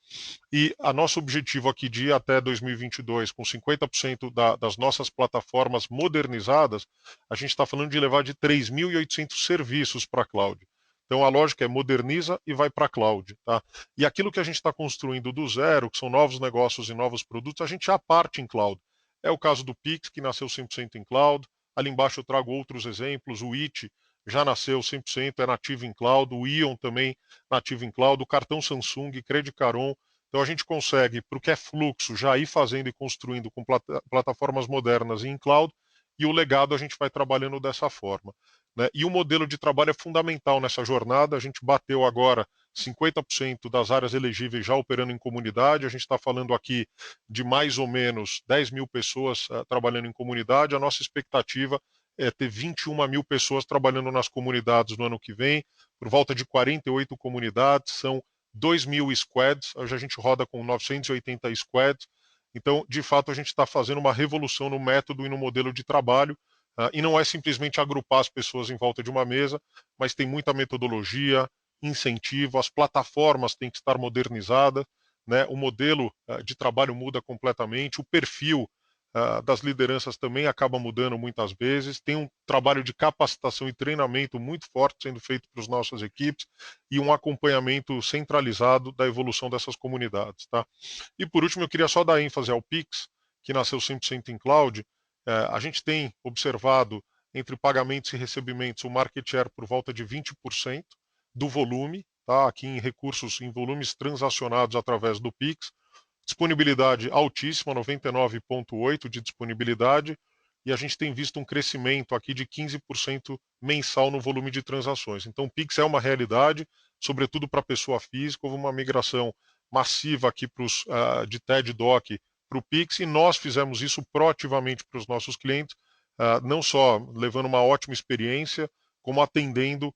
E a nosso objetivo aqui de ir até 2022 com 50% das nossas plataformas modernizadas, a gente está falando de levar de 3.800 serviços para a cloud. Então a lógica é moderniza e vai para a cloud. Tá? E aquilo que a gente está construindo do zero, que são novos negócios e novos produtos, a gente já parte em cloud. É o caso do Pix, que nasceu 100% em cloud. Ali embaixo eu trago outros exemplos. O IT já nasceu 100%, é nativo em cloud. O Ion também nativo em cloud. O cartão Samsung, Credit Caron. Então a gente consegue, para o que é fluxo, já ir fazendo e construindo com plataformas modernas e em cloud, e o legado a gente vai trabalhando dessa forma. Né? E o modelo de trabalho é fundamental nessa jornada. A gente bateu agora 50% das áreas elegíveis já operando em comunidade. A gente está falando aqui de mais ou menos 10 mil pessoas trabalhando em comunidade. A nossa expectativa é ter 21 mil pessoas trabalhando nas comunidades no ano que vem, por volta de 48 comunidades, são 2.000 squads, hoje a gente roda com 980 squads, então, de fato, a gente está fazendo uma revolução no método e no modelo de trabalho, e não é simplesmente agrupar as pessoas em volta de uma mesa, mas tem muita metodologia, incentivo, as plataformas têm que estar modernizadas, né? O modelo de trabalho muda completamente, o perfil das lideranças também acaba mudando muitas vezes. Tem um trabalho de capacitação e treinamento muito forte sendo feito para as nossas equipes e um acompanhamento centralizado da evolução dessas comunidades. Tá? E por último, eu queria só dar ênfase ao Pix, que nasceu 100% em cloud. A gente tem observado entre pagamentos e recebimentos o market share por volta de 20% do volume, tá? Aqui em recursos, em volumes transacionados através do Pix. Disponibilidade altíssima, 99,8% de disponibilidade, e a gente tem visto um crescimento aqui de 15% mensal no volume de transações. Então, o Pix é uma realidade, sobretudo para a pessoa física. Houve uma migração massiva aqui de TED Doc para o Pix, e nós fizemos isso proativamente para os nossos clientes, não só levando uma ótima experiência, como atendendo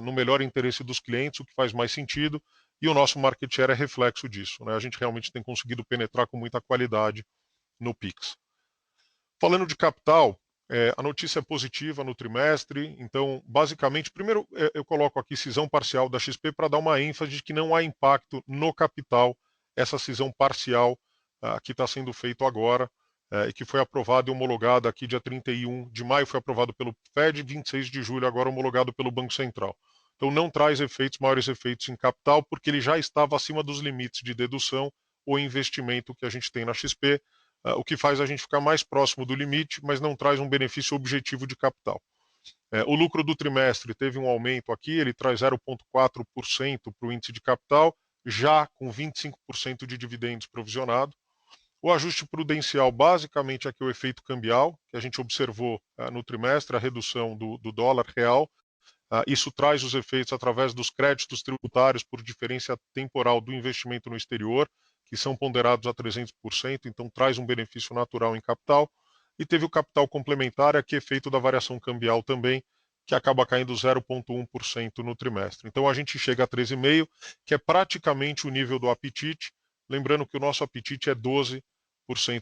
no melhor interesse dos clientes, o que faz mais sentido, e o nosso market share é reflexo disso, né? A gente realmente tem conseguido penetrar com muita qualidade no Pix. Falando de capital, a notícia é positiva no trimestre. Então, basicamente, primeiro eu coloco aqui cisão parcial da XP para dar uma ênfase de que não há impacto no capital essa cisão parcial que está sendo feito agora e que foi aprovada e homologada aqui dia 31 de maio, foi aprovado pelo Fed, 26 de julho agora homologado pelo Banco Central. Então não traz maiores efeitos em capital, porque ele já estava acima dos limites de dedução ou investimento que a gente tem na XP, o que faz a gente ficar mais próximo do limite, mas não traz um benefício objetivo de capital. O lucro do trimestre teve um aumento aqui, ele traz 0,4% para o índice de capital, já com 25% de dividendos provisionado. O ajuste prudencial, basicamente, aqui é o efeito cambial, que a gente observou no trimestre, a redução do dólar real. Isso traz os efeitos através dos créditos tributários por diferença temporal do investimento no exterior, que são ponderados a 300%, então traz um benefício natural em capital. E teve o capital complementar, que é efeito da variação cambial também, que acaba caindo 0,1% no trimestre. Então a gente chega a 13,5%, que é praticamente o nível do apetite. Lembrando que o nosso apetite é 12%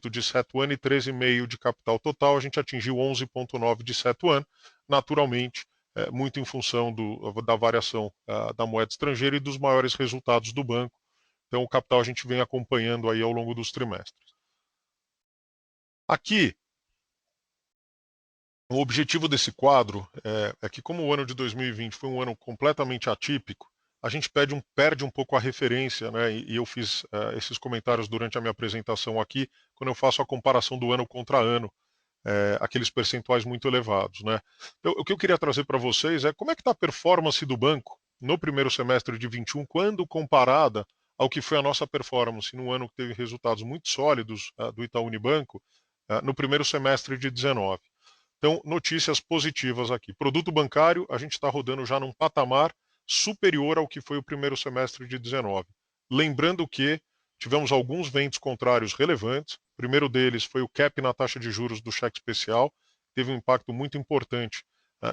de CET1 e 13,5% de capital total. A gente atingiu 11,9% de CET1, naturalmente, muito em função da variação da moeda estrangeira e dos maiores resultados do banco. Então, o capital a gente vem acompanhando aí ao longo dos trimestres. Aqui, o objetivo desse quadro é que, como o ano de 2020 foi um ano completamente atípico, a gente perde um pouco a referência, né? E eu fiz esses comentários durante a minha apresentação aqui, quando eu faço a comparação do ano contra ano, aqueles percentuais muito elevados, né? Então, o que eu queria trazer para vocês é como é que está a performance do banco no primeiro semestre de 21, quando comparada ao que foi a nossa performance no ano que teve resultados muito sólidos do Itaú Unibanco no primeiro semestre de 19. Então, notícias positivas aqui. Produto bancário, a gente está rodando já num patamar superior ao que foi o primeiro semestre de 19. Lembrando que tivemos alguns ventos contrários relevantes. O primeiro deles foi o cap na taxa de juros do cheque especial, teve um impacto muito importante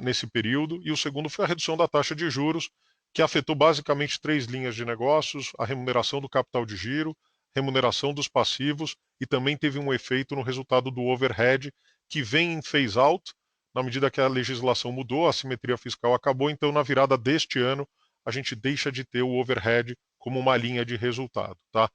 nesse período. E o segundo foi a redução da taxa de juros, que afetou basicamente 3 linhas de negócios: a remuneração do capital de giro, remuneração dos passivos, e também teve um efeito no resultado do overhead, que vem em phase out, na medida que a legislação mudou, a simetria fiscal acabou. Então, na virada deste ano, a gente deixa de ter o overhead como uma linha de resultado. Tá?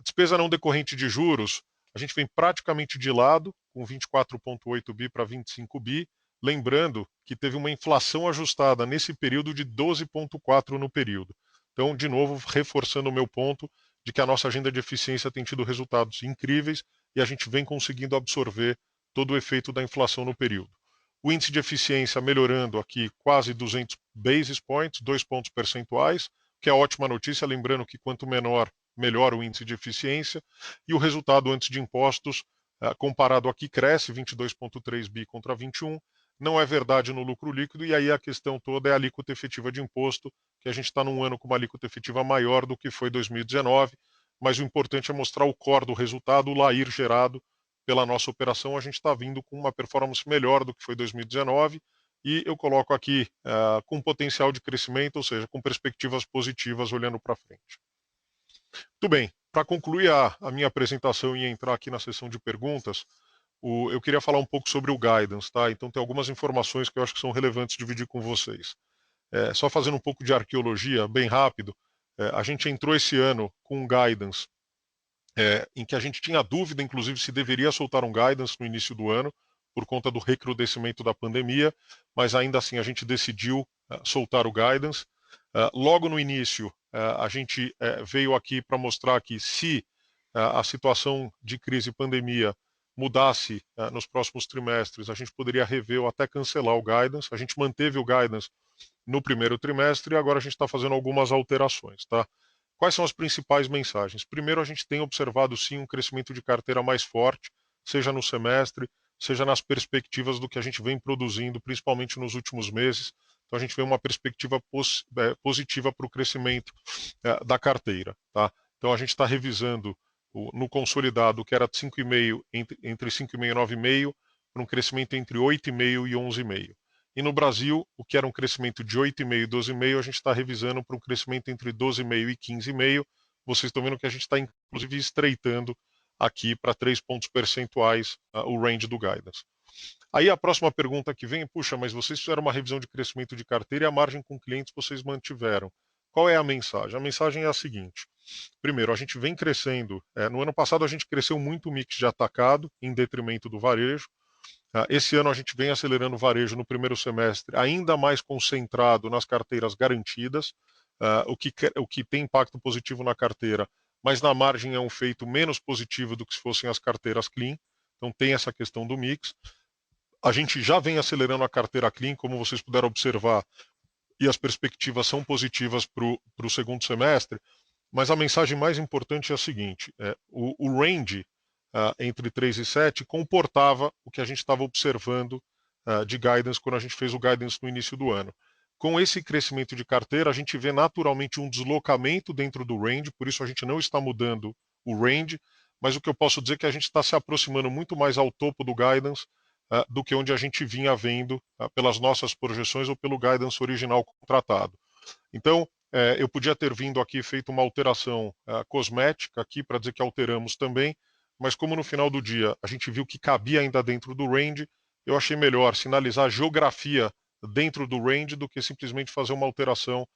Despesa não decorrente de juros, a gente vem praticamente de lado, com 24,8 bi para 25 bi, lembrando que teve uma inflação ajustada nesse período de 12,4 no período. Então, de novo, reforçando o meu ponto de que a nossa agenda de eficiência tem tido resultados incríveis e a gente vem conseguindo absorver todo o efeito da inflação no período. O índice de eficiência melhorando aqui quase 200 basis points, 2 pontos percentuais, que é ótima notícia, lembrando que quanto menor, melhor o índice de eficiência. E o resultado antes de impostos, comparado aqui, cresce 22,3 bi contra 21. Não é verdade no lucro líquido, e aí a questão toda é a alíquota efetiva de imposto, que a gente está num ano com uma alíquota efetiva maior do que foi 2019, mas o importante é mostrar o core do resultado, o LAIR gerado pela nossa operação. A gente está vindo com uma performance melhor do que foi 2019, e eu coloco aqui com potencial de crescimento, ou seja, com perspectivas positivas olhando para frente. Muito bem, para concluir a minha apresentação e entrar aqui na sessão de perguntas, eu queria falar um pouco sobre o guidance, tá? Então tem algumas informações que eu acho que são relevantes dividir com vocês. Só fazendo um pouco de arqueologia, bem rápido, a gente entrou esse ano com um guidance em que a gente tinha dúvida, inclusive, se deveria soltar um guidance no início do ano, por conta do recrudescimento da pandemia, mas ainda assim a gente decidiu soltar o guidance. Logo no início, a gente veio aqui para mostrar que se a situação de crise e pandemia mudasse nos próximos trimestres, a gente poderia rever ou até cancelar o guidance. A gente manteve o guidance no primeiro trimestre e agora a gente está fazendo algumas alterações, tá? Quais são as principais mensagens? Primeiro, a gente tem observado sim um crescimento de carteira mais forte, seja no semestre, seja nas perspectivas do que a gente vem produzindo, principalmente nos últimos meses. Então a gente vê uma perspectiva positiva para o crescimento da carteira. Tá? Então a gente está revisando no consolidado, que era de 5,5, entre 5,5 e 9,5, para um crescimento entre 8,5 e 11,5. E no Brasil, o que era um crescimento de 8,5 e 12,5, a gente está revisando para um crescimento entre 12,5 e 15,5. Vocês estão vendo que a gente está, inclusive, estreitando aqui para 3 pontos percentuais o range do guidance. Aí a próxima pergunta que vem, puxa, mas vocês fizeram uma revisão de crescimento de carteira e a margem com clientes vocês mantiveram. Qual é a mensagem? A mensagem é a seguinte. Primeiro, a gente vem crescendo. No ano passado a gente cresceu muito o mix de atacado, em detrimento do varejo. Esse ano a gente vem acelerando o varejo no primeiro semestre, ainda mais concentrado nas carteiras garantidas, o que tem impacto positivo na carteira, mas na margem é um feito menos positivo do que se fossem as carteiras clean. Então tem essa questão do mix. A gente já vem acelerando a carteira clean, como vocês puderam observar, e as perspectivas são positivas para o segundo semestre, mas a mensagem mais importante é a seguinte, o range entre 3 e 7 comportava o que a gente estava observando de guidance quando a gente fez o guidance no início do ano. Com esse crescimento de carteira, a gente vê naturalmente um deslocamento dentro do range, por isso a gente não está mudando o range, mas o que eu posso dizer é que a gente está se aproximando muito mais ao topo do guidance do que onde a gente vinha vendo pelas nossas projeções ou pelo guidance original contratado. Então, eu podia ter vindo aqui feito uma alteração cosmética aqui para dizer que alteramos também, mas como no final do dia a gente viu que cabia ainda dentro do range, eu achei melhor sinalizar a geografia dentro do range do que simplesmente fazer uma alteração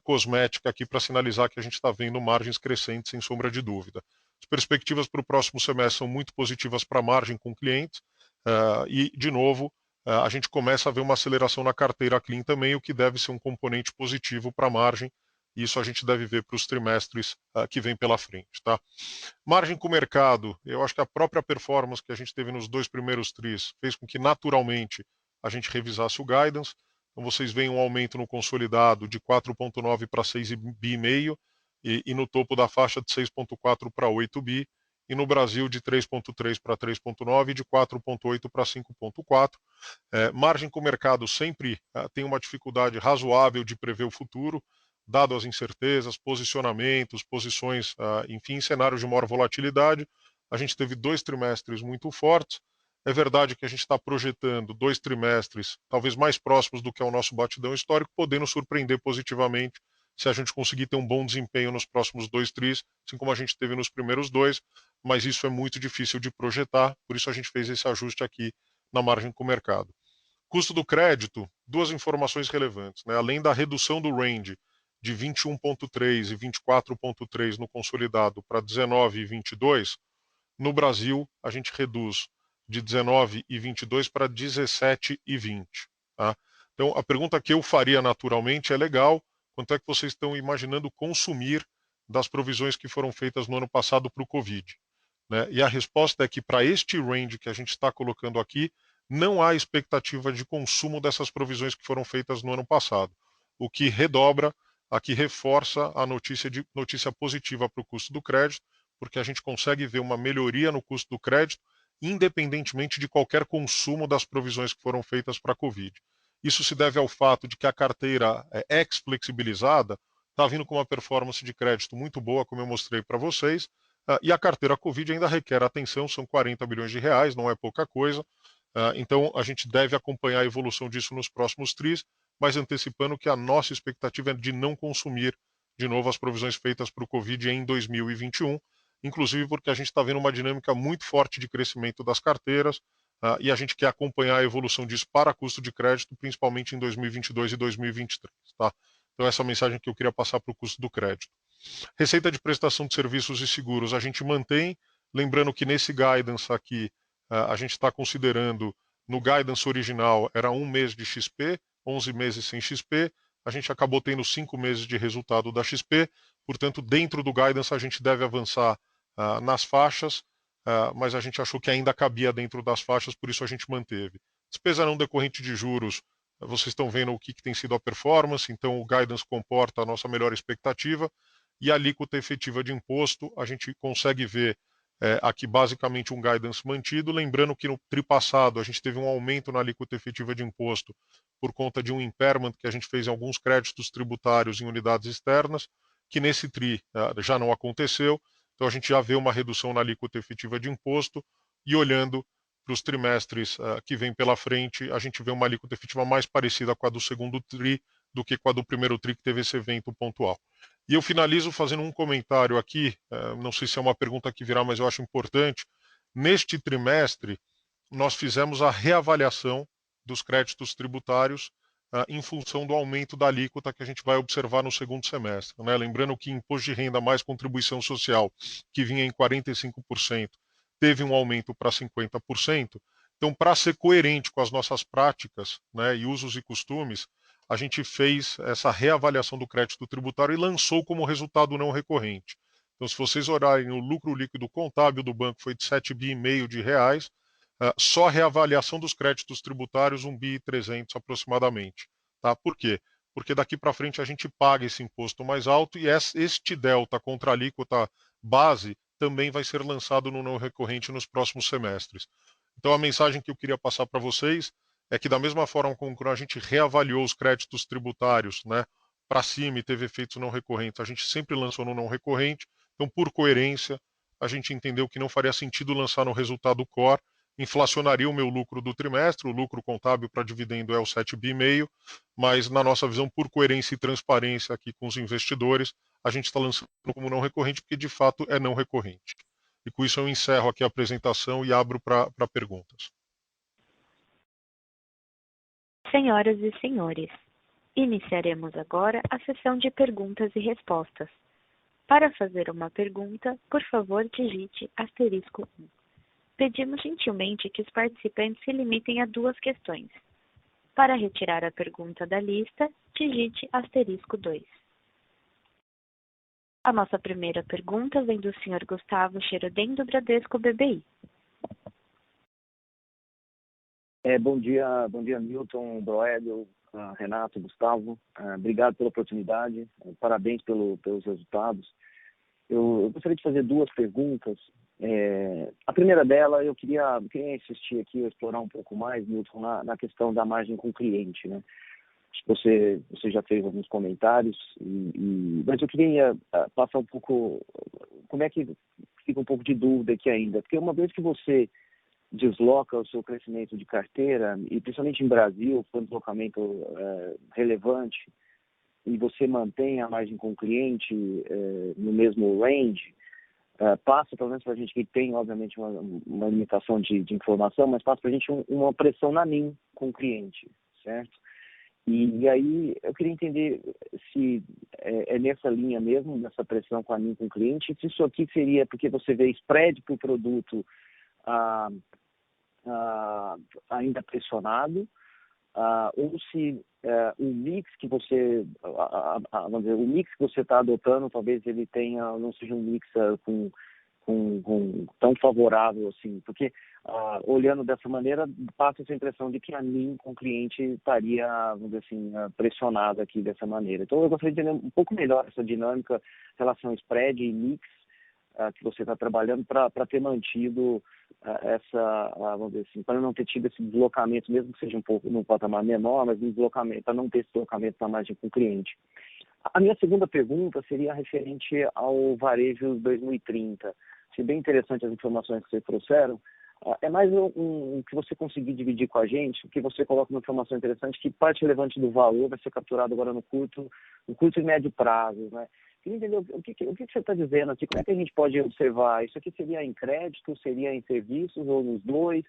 cosmética aqui para sinalizar que a gente está vendo margens crescentes, sem sombra de dúvida. As perspectivas para o próximo semestre são muito positivas para a margem com clientes e, de novo, a gente começa a ver uma aceleração na carteira clean também, o que deve ser um componente positivo para a margem. Isso a gente deve ver para os trimestres que vem pela frente. Tá? Margem com o mercado, eu acho que a própria performance que a gente teve nos 2 primeiros tris fez com que naturalmente a gente revisasse o guidance. Então vocês veem um aumento no consolidado de 4,9 para 6,5 bi e no topo da faixa de 6,4 para 8 bi. E no Brasil de 3,3 para 3,9 e de 4,8 para 5,4. Margem com o mercado sempre tem uma dificuldade razoável de prever o futuro, dado as incertezas, posicionamentos, posições, enfim, cenários de maior volatilidade. A gente teve 2 trimestres muito fortes. É verdade que a gente está projetando 2 trimestres talvez mais próximos do que é o nosso batidão histórico, podendo surpreender positivamente se a gente conseguir ter um bom desempenho nos próximos 2 tris, assim como a gente teve nos primeiros 2, mas isso é muito difícil de projetar, por isso a gente fez esse ajuste aqui na margem com o mercado. Custo do crédito, 2 informações relevantes. Né? Além da redução do range de 21,3 e 24,3 no consolidado para 19 e 22, no Brasil a gente reduz de 19 e 22 para 17 e 20. Tá? Então a pergunta que eu faria naturalmente é legal, quanto é que vocês estão imaginando consumir das provisões que foram feitas no ano passado para o Covid? Né? E a resposta é que para este range que a gente está colocando aqui, não há expectativa de consumo dessas provisões que foram feitas no ano passado, o que redobra, aqui reforça a notícia positiva para o custo do crédito, porque a gente consegue ver uma melhoria no custo do crédito, independentemente de qualquer consumo das provisões que foram feitas para a Covid. Isso se deve ao fato de que a carteira ex-flexibilizada está vindo com uma performance de crédito muito boa, como eu mostrei para vocês, e a carteira Covid ainda requer atenção, são 40 bilhões de reais, não é pouca coisa. Então a gente deve acompanhar a evolução disso nos próximos tris, mas antecipando que a nossa expectativa é de não consumir de novo as provisões feitas para o Covid em 2021, inclusive porque a gente está vendo uma dinâmica muito forte de crescimento das carteiras e a gente quer acompanhar a evolução disso para custo de crédito, principalmente em 2022 e 2023. Tá? Então essa é a mensagem que eu queria passar para o custo do crédito. Receita de prestação de serviços e seguros a gente mantém, lembrando que nesse guidance aqui a gente está considerando, no guidance original era 1 mês de XP, 11 meses sem XP, a gente acabou tendo 5 meses de resultado da XP, portanto dentro do guidance a gente deve avançar nas faixas, mas a gente achou que ainda cabia dentro das faixas, por isso a gente manteve. Despesa não decorrente de juros, vocês estão vendo o que tem sido a performance, então o guidance comporta a nossa melhor expectativa, e a alíquota efetiva de imposto, a gente consegue ver Aqui basicamente um guidance mantido, lembrando que no TRI passado a gente teve um aumento na alíquota efetiva de imposto por conta de um impairment que a gente fez em alguns créditos tributários em unidades externas, que nesse TRI já não aconteceu, então a gente já vê uma redução na alíquota efetiva de imposto, e olhando para os trimestres que vem pela frente, a gente vê uma alíquota efetiva mais parecida com a do segundo TRI do que com a do primeiro TRI, que teve esse evento pontual. E eu finalizo fazendo um comentário aqui, não sei se é uma pergunta que virá, mas eu acho importante. Neste trimestre, nós fizemos a reavaliação dos créditos tributários em função do aumento da alíquota que a gente vai observar no segundo semestre. Né? Lembrando que imposto de renda mais contribuição social, que vinha em 45%, teve um aumento para 50%. Então, para ser coerente com as nossas práticas, né, e usos e costumes, a gente fez essa reavaliação do crédito tributário e lançou como resultado não recorrente. Então, se vocês olharem, o lucro líquido contábil do banco foi de 7,5 bi de reais, só a reavaliação dos créditos tributários 1,3 bi aproximadamente. Tá? Por quê? Porque daqui para frente a gente paga esse imposto mais alto e este delta contra a alíquota base também vai ser lançado no não recorrente nos próximos semestres. Então, a mensagem que eu queria passar para vocês é que, da mesma forma como a gente reavaliou os créditos tributários, né, para cima e teve efeitos não recorrentes, a gente sempre lançou no não recorrente. Então, por coerência, a gente entendeu que não faria sentido lançar no resultado core, inflacionaria o meu lucro do trimestre, o lucro contábil para dividendo é o 7,5 bi, mas na nossa visão, por coerência e transparência aqui com os investidores, a gente está lançando como não recorrente, porque de fato é não recorrente. E com isso eu encerro aqui a apresentação e abro para perguntas. Senhoras e senhores, iniciaremos agora a sessão de perguntas e respostas. Para fazer uma pergunta, por favor, digite *1. Pedimos gentilmente que os participantes se limitem a 2 questões. Para retirar a pergunta da lista, digite *2. A nossa primeira pergunta vem do Sr. Gustavo Cherodem, do Bradesco BBI. Bom dia, Milton, Broélio, Renato, Gustavo. Obrigado pela oportunidade, parabéns pelos resultados. Eu gostaria de fazer 2 perguntas. A primeira dela, eu queria insistir aqui, explorar um pouco mais, Milton, na questão da margem com o cliente, né? Acho que você já fez alguns comentários, mas eu queria passar um pouco, como é que fica um pouco de dúvida aqui ainda, porque uma vez que você desloca o seu crescimento de carteira, e principalmente em Brasil, foi um deslocamento relevante, e você mantém a margem com o cliente no mesmo range, passa, pelo menos para a gente que tem, obviamente, uma limitação de informação, mas passa para a gente uma pressão na NIM com o cliente, certo? E aí eu queria entender se é nessa linha mesmo, nessa pressão com a NIM com o cliente, se isso aqui seria porque você vê spread para o produto ainda pressionado, ou se o mix que você, vamos dizer, o mix que você está adotando, talvez ele não seja um mix tão favorável assim, porque olhando dessa maneira, passa essa impressão de que a NIM com o cliente estaria, vamos dizer assim, pressionada aqui dessa maneira. Então eu gostaria de entender um pouco melhor essa dinâmica em relação ao spread e mix que você está trabalhando para ter mantido vamos dizer assim, para não ter tido esse deslocamento, mesmo que seja um pouco num patamar menor, mas um deslocamento, para não ter esse deslocamento na margem com o cliente. A minha segunda pergunta seria referente ao varejo 2030. Achei bem interessante as informações que vocês trouxeram. É mais um que você conseguir dividir com a gente, que você coloca uma informação interessante, que parte relevante do valor vai ser capturado agora no curto e médio prazo, né? Queria entender o que você está dizendo aqui, como é que a gente pode observar? Isso aqui seria em crédito, seria em serviços ou nos dois?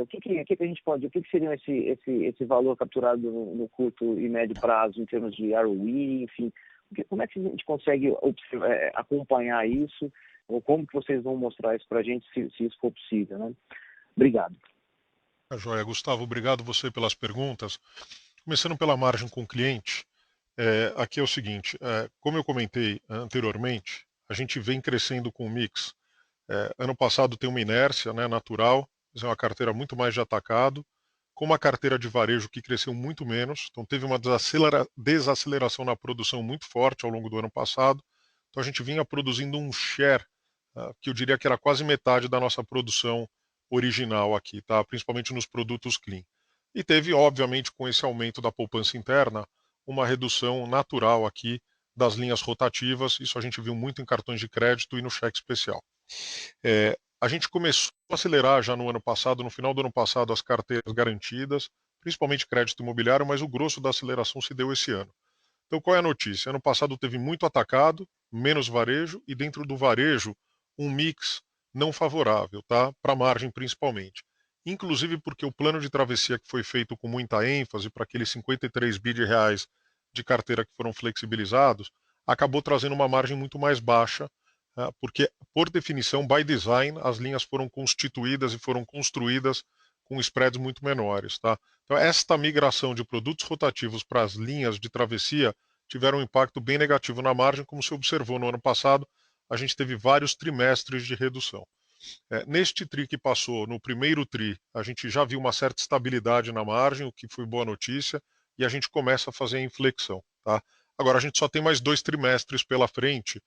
O que a gente pode, o que seria esse valor capturado no curto e médio prazo em termos de ROE, enfim? Como é que a gente consegue acompanhar isso? Ou como que vocês vão mostrar isso para a gente, se isso for possível, né? Obrigado. Joia. Gustavo, obrigado você pelas perguntas. Começando pela margem com o cliente, aqui é o seguinte, como eu comentei anteriormente, a gente vem crescendo com o mix. Ano passado tem uma inércia, né, natural, mas é uma carteira muito mais de atacado, com uma carteira de varejo que cresceu muito menos, então teve uma desaceleração na produção muito forte ao longo do ano passado, então a gente vinha produzindo um share que eu diria que era quase metade da nossa produção original aqui, tá? Principalmente nos produtos clean. E teve, obviamente, com esse aumento da poupança interna, uma redução natural aqui das linhas rotativas. Isso a gente viu muito em cartões de crédito e no cheque especial. A gente começou a acelerar já no ano passado, no final do ano passado, as carteiras garantidas, principalmente crédito imobiliário, mas o grosso da aceleração se deu esse ano. Então, qual é a notícia? Ano passado teve muito atacado, menos varejo, e dentro do varejo, um mix não favorável, tá? Para a margem principalmente. Inclusive porque o plano de travessia que foi feito com muita ênfase para aqueles 53 bi de reais de carteira que foram flexibilizados, acabou trazendo uma margem muito mais baixa, porque, por definição, by design, as linhas foram constituídas e foram construídas com spreads muito menores, tá? Então, esta migração de produtos rotativos para as linhas de travessia tiveram um impacto bem negativo na margem, como se observou no ano passado, a gente teve vários trimestres de redução. Neste TRI que passou, no primeiro TRI, a gente já viu uma certa estabilidade na margem, o que foi boa notícia, e a gente começa a fazer a inflexão. Tá? Agora, a gente só tem mais 2 trimestres pela frente,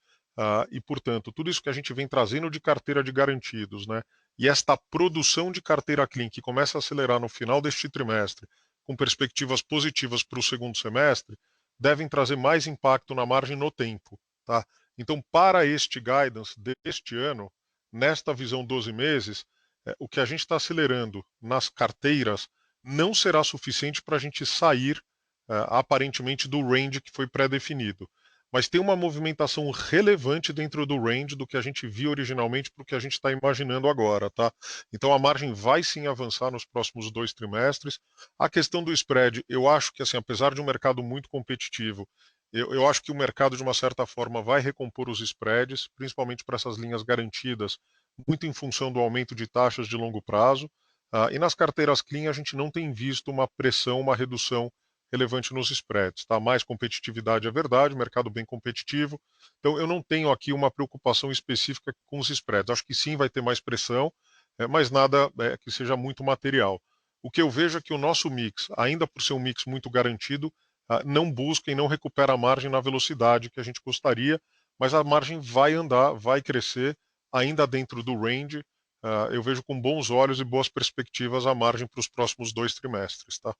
e, portanto, tudo isso que a gente vem trazendo de carteira de garantidos, né, e esta produção de carteira clean que começa a acelerar no final deste trimestre, com perspectivas positivas para o segundo semestre, devem trazer mais impacto na margem no tempo. Tá? Então, para este guidance deste ano, nesta visão 12 meses, o que a gente está acelerando nas carteiras não será suficiente para a gente sair aparentemente do range que foi pré-definido. Mas tem uma movimentação relevante dentro do range do que a gente viu originalmente para o que a gente está imaginando agora, tá? Então a margem vai sim avançar nos próximos 2 trimestres. A questão do spread, eu acho que assim, apesar de um mercado muito competitivo, eu acho que o mercado, de uma certa forma, vai recompor os spreads, principalmente para essas linhas garantidas, muito em função do aumento de taxas de longo prazo. E nas carteiras clean, a gente não tem visto uma pressão, uma redução relevante nos spreads. Tá? Mais competitividade é verdade, mercado bem competitivo. Então, eu não tenho aqui uma preocupação específica com os spreads. Acho que sim vai ter mais pressão, mas nada que seja muito material. O que eu vejo é que o nosso mix, ainda por ser um mix muito garantido, não busca e não recupera a margem na velocidade que a gente gostaria, mas a margem vai andar, vai crescer, ainda dentro do range. Eu vejo com bons olhos e boas perspectivas a margem para os próximos 2 trimestres. Tá?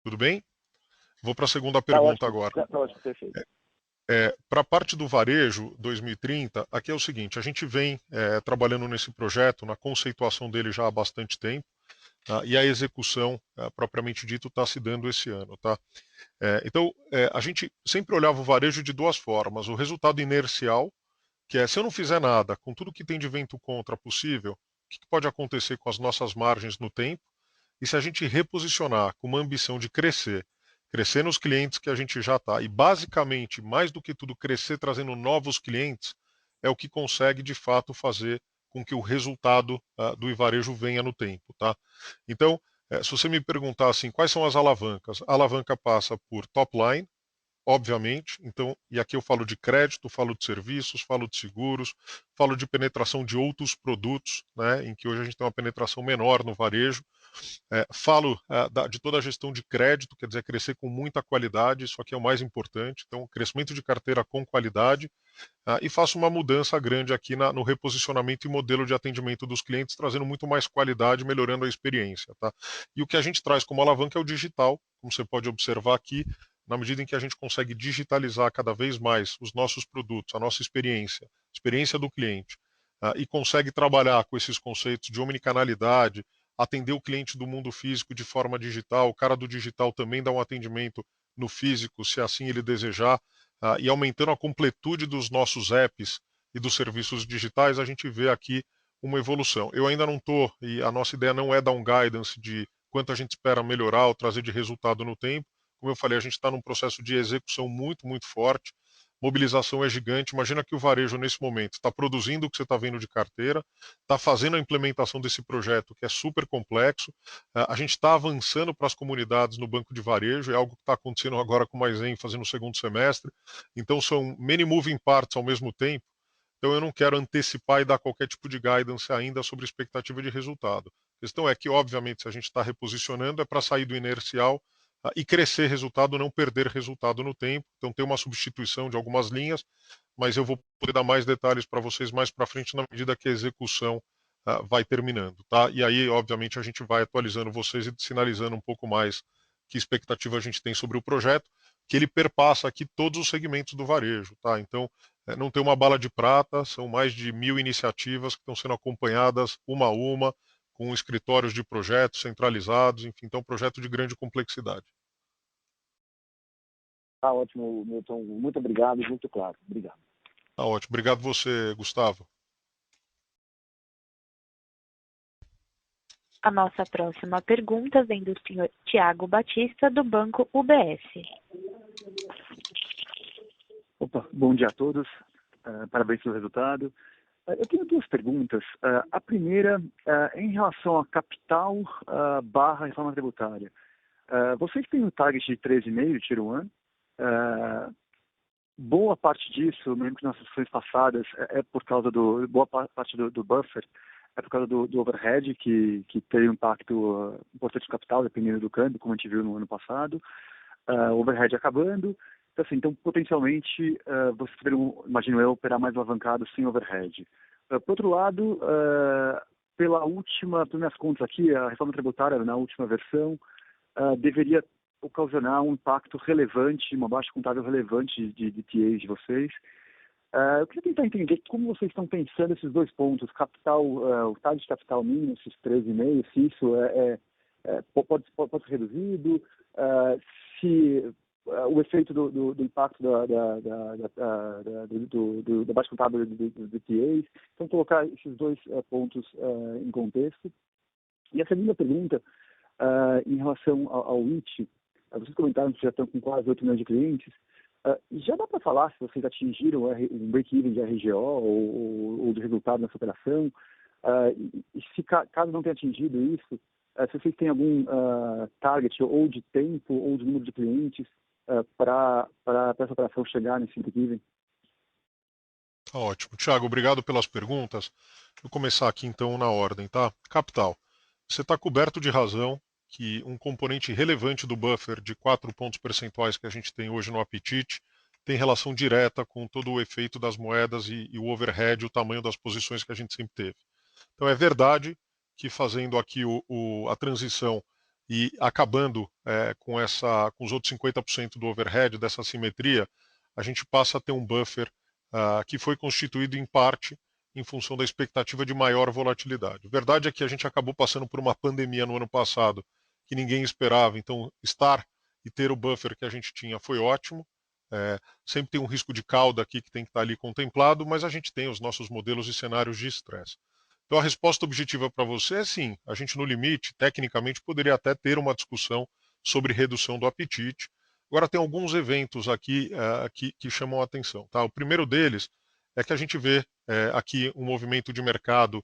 Tudo bem? Vou para a segunda pergunta agora. Tá ótimo, perfeito. Para a parte do varejo 2030, aqui é o seguinte, a gente vem trabalhando nesse projeto, na conceituação dele já há bastante tempo, e a execução, propriamente dito, está se dando esse ano. Tá? Então, a gente sempre olhava o varejo de 2 formas. O resultado inercial, que é, se eu não fizer nada, com tudo que tem de vento contra possível, o que pode acontecer com as nossas margens no tempo? E se a gente reposicionar com uma ambição de crescer, crescer nos clientes que a gente já está, e basicamente, mais do que tudo, crescer trazendo novos clientes, é o que consegue de fato fazer com que o resultado do Ivarejo venha no tempo. Tá? Então, se você me perguntar assim, quais são as alavancas? A alavanca passa por top line, obviamente. Então, e aqui eu falo de crédito, falo de serviços, falo de seguros, falo de penetração de outros produtos, né, em que hoje a gente tem uma penetração menor no varejo. Falo de toda a gestão de crédito, quer dizer, crescer com muita qualidade, isso aqui é o mais importante. Então, crescimento de carteira com qualidade. E faço uma mudança grande aqui no reposicionamento e modelo de atendimento dos clientes, trazendo muito mais qualidade, melhorando a experiência. Tá? E o que a gente traz como alavanca é o digital, como você pode observar aqui, na medida em que a gente consegue digitalizar cada vez mais os nossos produtos, a nossa experiência do cliente, e consegue trabalhar com esses conceitos de omnicanalidade, atender o cliente do mundo físico de forma digital, o cara do digital também dá um atendimento no físico, se assim ele desejar, e aumentando a completude dos nossos apps e dos serviços digitais, a gente vê aqui uma evolução. Eu ainda não estou, e a nossa ideia não é dar um guidance de quanto a gente espera melhorar ou trazer de resultado no tempo. Como eu falei, a gente está num processo de execução muito, muito forte. Mobilização é gigante. Imagina que o varejo, nesse momento, está produzindo o que você está vendo de carteira, está fazendo a implementação desse projeto, que é super complexo. A gente está avançando para as comunidades no banco de varejo, é algo que está acontecendo agora com mais ênfase no segundo semestre. Então, são many moving parts ao mesmo tempo. Então, eu não quero antecipar e dar qualquer tipo de guidance ainda sobre expectativa de resultado. A questão é que, obviamente, se a gente está reposicionando, é para sair do inercial e crescer resultado, não perder resultado no tempo. Então tem uma substituição de algumas linhas, mas eu vou poder dar mais detalhes para vocês mais para frente na medida que a execução vai terminando, tá? E aí, obviamente, a gente vai atualizando vocês e sinalizando um pouco mais que expectativa a gente tem sobre o projeto, que ele perpassa aqui todos os segmentos do varejo, tá? Então, não tem uma bala de prata, são mais de 1.000 iniciativas que estão sendo acompanhadas uma a uma, com escritórios de projetos centralizados, enfim, então é um projeto de grande complexidade. Tá ótimo, Milton. Muito obrigado, muito claro. Obrigado. Tá ótimo. Obrigado você, Gustavo. A nossa próxima pergunta vem do senhor Tiago Batista, do Banco UBS. Opa, bom dia a todos. Parabéns pelo resultado. Eu tenho duas perguntas. A primeira é em relação a capital barra reforma tributária. Vocês têm um target de 13,5 Tier 1. Boa parte disso, mesmo que nas sessões passadas, é por causa boa parte do buffer, é por causa do overhead, que tem um impacto importante no capital, dependendo do câmbio, como a gente viu no ano passado. O overhead acabando. Então, potencialmente, vocês poderiam, imagino eu, operar mais alavancado sem overhead. Por outro lado, pelas minhas contas aqui, a reforma tributária, na última versão, deveria ocasionar um impacto relevante, uma baixa contábil relevante de TAs de vocês. Eu queria tentar entender como vocês estão pensando esses dois pontos, capital, o target de capital mínimo, esses 13,5, se isso pode ser reduzido, se o efeito do impacto da baixa contábil do TAs. Então, colocar esses dois pontos em contexto. E a segunda pergunta, em relação ao IT, vocês comentaram que já estão com quase 8 milhões de clientes. Já dá para falar se vocês atingiram um break-even de RGO ou de resultado nessa operação? E se caso não tenha atingido isso, se vocês têm algum target ou de tempo ou de número de clientes para essa operação chegar nesse break-even? Tá ótimo. Tiago, obrigado pelas perguntas. Vou começar aqui então na ordem, tá? Capital. Você está coberto de razão que um componente relevante do buffer de 4 pontos percentuais que a gente tem hoje no apetite tem relação direta com todo o efeito das moedas e o overhead, o tamanho das posições que a gente sempre teve. Então é verdade que fazendo aqui a transição e acabando com os outros 50% do overhead, dessa assimetria, a gente passa a ter um buffer que foi constituído em parte em função da expectativa de maior volatilidade. A verdade é que a gente acabou passando por uma pandemia no ano passado que ninguém esperava, então estar e ter o buffer que a gente tinha foi ótimo. Sempre tem um risco de cauda aqui que tem que estar ali contemplado, mas a gente tem os nossos modelos e cenários de estresse. Então a resposta objetiva para você é sim, a gente no limite, tecnicamente, poderia até ter uma discussão sobre redução do apetite. Agora tem alguns eventos aqui que chamam a atenção. Tá? O primeiro deles é que a gente vê aqui um movimento de mercado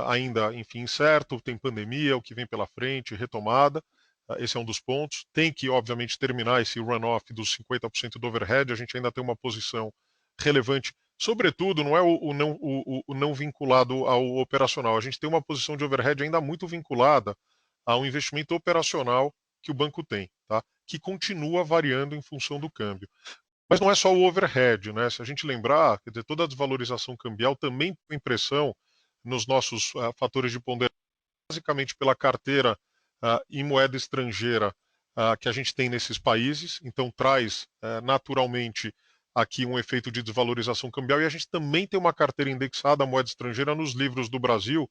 ainda, enfim, incerto, tem pandemia, o que vem pela frente, retomada, esse é um dos pontos. Tem que, obviamente, terminar esse runoff dos 50% do overhead, a gente ainda tem uma posição relevante, sobretudo, não é o não vinculado ao operacional, a gente tem uma posição de overhead ainda muito vinculada ao investimento operacional que o banco tem, tá? Que continua variando em função do câmbio. Mas não é só o overhead, né? Se a gente lembrar, quer dizer, toda a desvalorização cambial também tem pressão nos nossos fatores de ponderação, basicamente pela carteira em moeda estrangeira que a gente tem nesses países, então traz naturalmente aqui um efeito de desvalorização cambial, e a gente também tem uma carteira indexada à moeda estrangeira nos livros do Brasil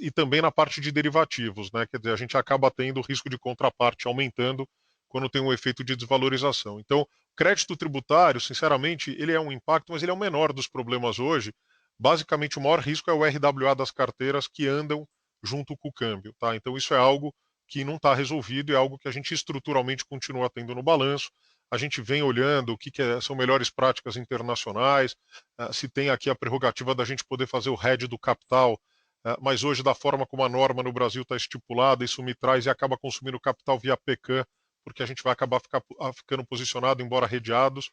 e também na parte de derivativos, né? Quer dizer, a gente acaba tendo o risco de contraparte aumentando quando tem um efeito de desvalorização. Então, crédito tributário, sinceramente, ele é um impacto, mas ele é o menor dos problemas hoje. Basicamente, o maior risco é o RWA das carteiras que andam junto com o câmbio. Tá? Então, isso é algo que não está resolvido, é algo que a gente estruturalmente continua tendo no balanço. A gente vem olhando o que são melhores práticas internacionais, se tem aqui a prerrogativa da gente poder fazer o hedge do capital, mas hoje, da forma como a norma no Brasil está estipulada, isso me traz e acaba consumindo capital via PECAM, porque a gente vai acabar ficando posicionado, embora redeados,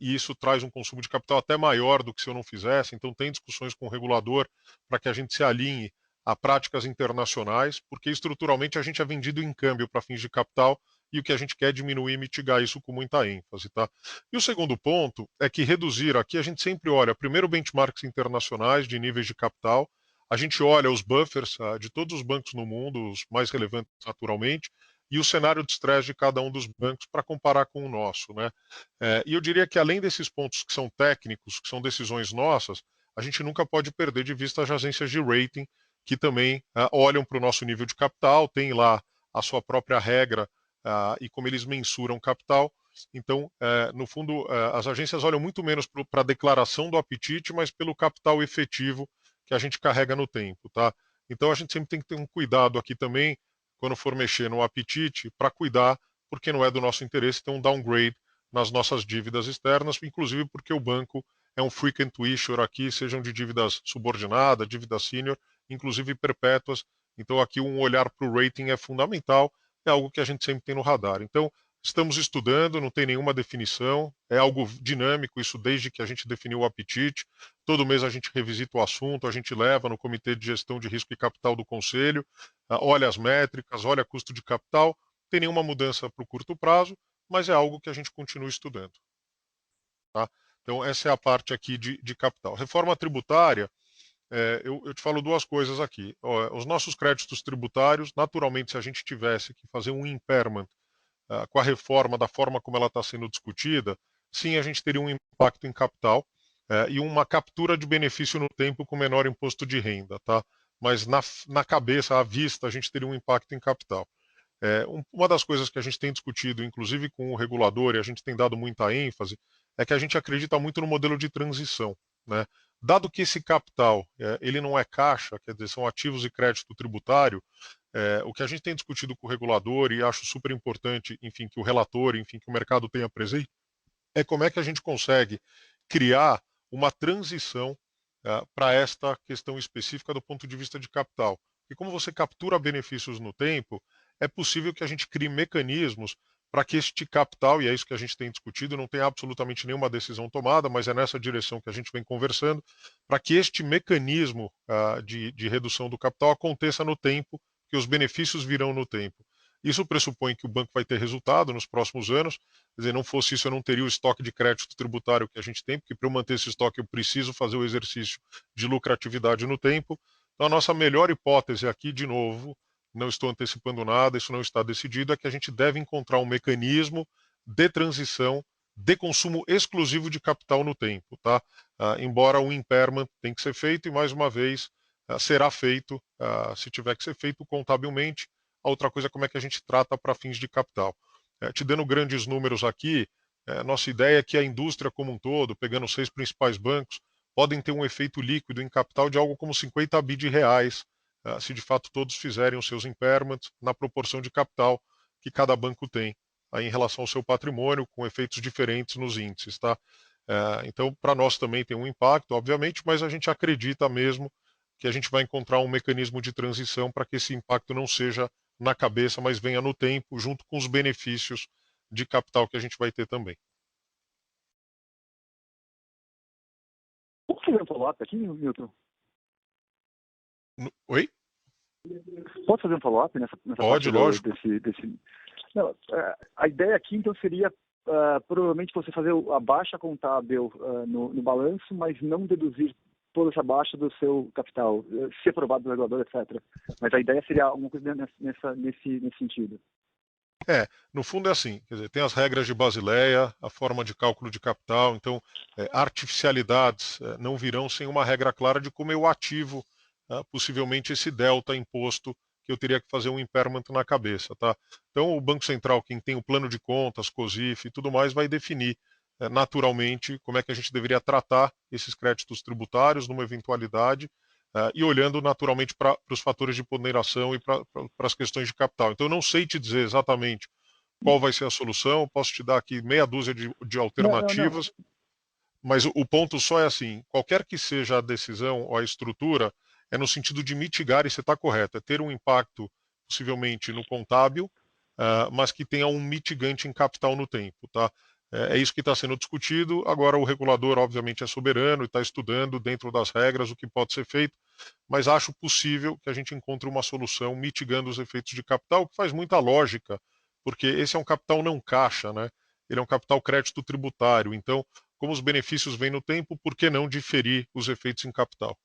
e isso traz um consumo de capital até maior do que se eu não fizesse. Então, tem discussões com o regulador para que a gente se alinhe a práticas internacionais, porque estruturalmente a gente é vendido em câmbio para fins de capital e o que a gente quer é diminuir e mitigar isso com muita ênfase. Tá? E o segundo ponto é que reduzir, aqui a gente sempre olha primeiro benchmarks internacionais de níveis de capital, a gente olha os buffers de todos os bancos no mundo, os mais relevantes naturalmente, e o cenário de estresse de cada um dos bancos para comparar com o nosso. Né? E eu diria que além desses pontos que são técnicos, que são decisões nossas, a gente nunca pode perder de vista as agências de rating, que também olham para o nosso nível de capital, tem lá a sua própria regra e como eles mensuram capital. Então, no fundo, as agências olham muito menos para a declaração do apetite, mas pelo capital efetivo que a gente carrega no tempo. Tá? Então, a gente sempre tem que ter um cuidado aqui também, quando for mexer no apetite, para cuidar, porque não é do nosso interesse ter um downgrade nas nossas dívidas externas, inclusive porque o banco é um frequent issuer aqui, sejam de dívidas subordinadas, dívidas senior, inclusive perpétuas. Então, aqui um olhar para o rating é fundamental, é algo que a gente sempre tem no radar. Então, estamos estudando, não tem nenhuma definição, é algo dinâmico, isso desde que a gente definiu o apetite. Todo mês a gente revisita o assunto, a gente leva no Comitê de Gestão de Risco e Capital do Conselho, olha as métricas, olha custo de capital. Não tem nenhuma mudança para o curto prazo, mas é algo que a gente continua estudando. Tá? Então, essa é a parte aqui de capital. Reforma tributária, eu te falo duas coisas aqui. Os nossos créditos tributários, naturalmente, se a gente tivesse que fazer um impairment com a reforma da forma como ela está sendo discutida, sim, a gente teria um impacto em capital e uma captura de benefício no tempo com menor imposto de renda, tá? Mas na cabeça, à vista, a gente teria um impacto em capital. Uma das coisas que a gente tem discutido, inclusive com o regulador, e a gente tem dado muita ênfase, é que a gente acredita muito no modelo de transição, né? Dado que esse capital ele não é caixa, quer dizer, são ativos e crédito tributário, o que a gente tem discutido com o regulador e acho super importante, enfim, que o relator, enfim, que o mercado tenha presente, é como é que a gente consegue criar uma transição para esta questão específica do ponto de vista de capital. E como você captura benefícios no tempo, é possível que a gente crie mecanismos para que este capital, e é isso que a gente tem discutido, não tem absolutamente nenhuma decisão tomada, mas é nessa direção que a gente vem conversando, para que este mecanismo de redução do capital aconteça no tempo, que os benefícios virão no tempo. Isso pressupõe que o banco vai ter resultado nos próximos anos. Quer dizer, não fosse isso, eu não teria o estoque de crédito tributário que a gente tem, porque para eu manter esse estoque eu preciso fazer o exercício de lucratividade no tempo. Então, a nossa melhor hipótese aqui, de novo, não estou antecipando nada, isso não está decidido, é que a gente deve encontrar um mecanismo de transição de consumo exclusivo de capital no tempo. Tá? Embora o impairment tem que ser feito, e mais uma vez, será feito, se tiver que ser feito contabilmente. A outra coisa é como é que a gente trata para fins de capital. Te dando grandes números aqui, nossa ideia é que a indústria como um todo, pegando os 6 principais bancos, podem ter um efeito líquido em capital de algo como 50 bi de reais, se de fato todos fizerem os seus impairments na proporção de capital que cada banco tem em relação ao seu patrimônio, com efeitos diferentes nos índices. Tá? Então, para nós também tem um impacto, obviamente, mas a gente acredita mesmo que a gente vai encontrar um mecanismo de transição para que esse impacto não seja na cabeça, mas venha no tempo, junto com os benefícios de capital que a gente vai ter também. Posso fazer um follow-up aqui, Milton? Oi? Posso fazer um follow-up nessa Pode, parte lógico. desse... Não, a ideia aqui, então, seria provavelmente você fazer a baixa contábil no balanço, mas não deduzir toda essa baixa do seu capital, se aprovado do regulador, etc. Mas a ideia seria alguma coisa nesse sentido. No fundo é assim, quer dizer, tem as regras de Basileia, a forma de cálculo de capital, então artificialidades não virão sem uma regra clara de como eu ativo possivelmente esse delta imposto que eu teria que fazer um impairment na cabeça. Tá? Então o Banco Central, quem tem o plano de contas, COSIF e tudo mais, vai definir naturalmente como é que a gente deveria tratar esses créditos tributários numa eventualidade e olhando naturalmente para os fatores de ponderação e para as questões de capital. Então eu não sei te dizer exatamente qual vai ser a solução, posso te dar aqui meia dúzia de alternativas, mas o ponto só é assim, qualquer que seja a decisão ou a estrutura, é no sentido de mitigar, e você está correto, é ter um impacto possivelmente no contábil, mas que tenha um mitigante em capital no tempo. Tá? É isso que está sendo discutido. Agora, o regulador, obviamente, é soberano e está estudando dentro das regras o que pode ser feito, mas acho possível que a gente encontre uma solução mitigando os efeitos de capital, que faz muita lógica porque esse é um capital não caixa, né? Ele é um capital crédito tributário. Então, como os benefícios vêm no tempo, por que não diferir os efeitos em capital?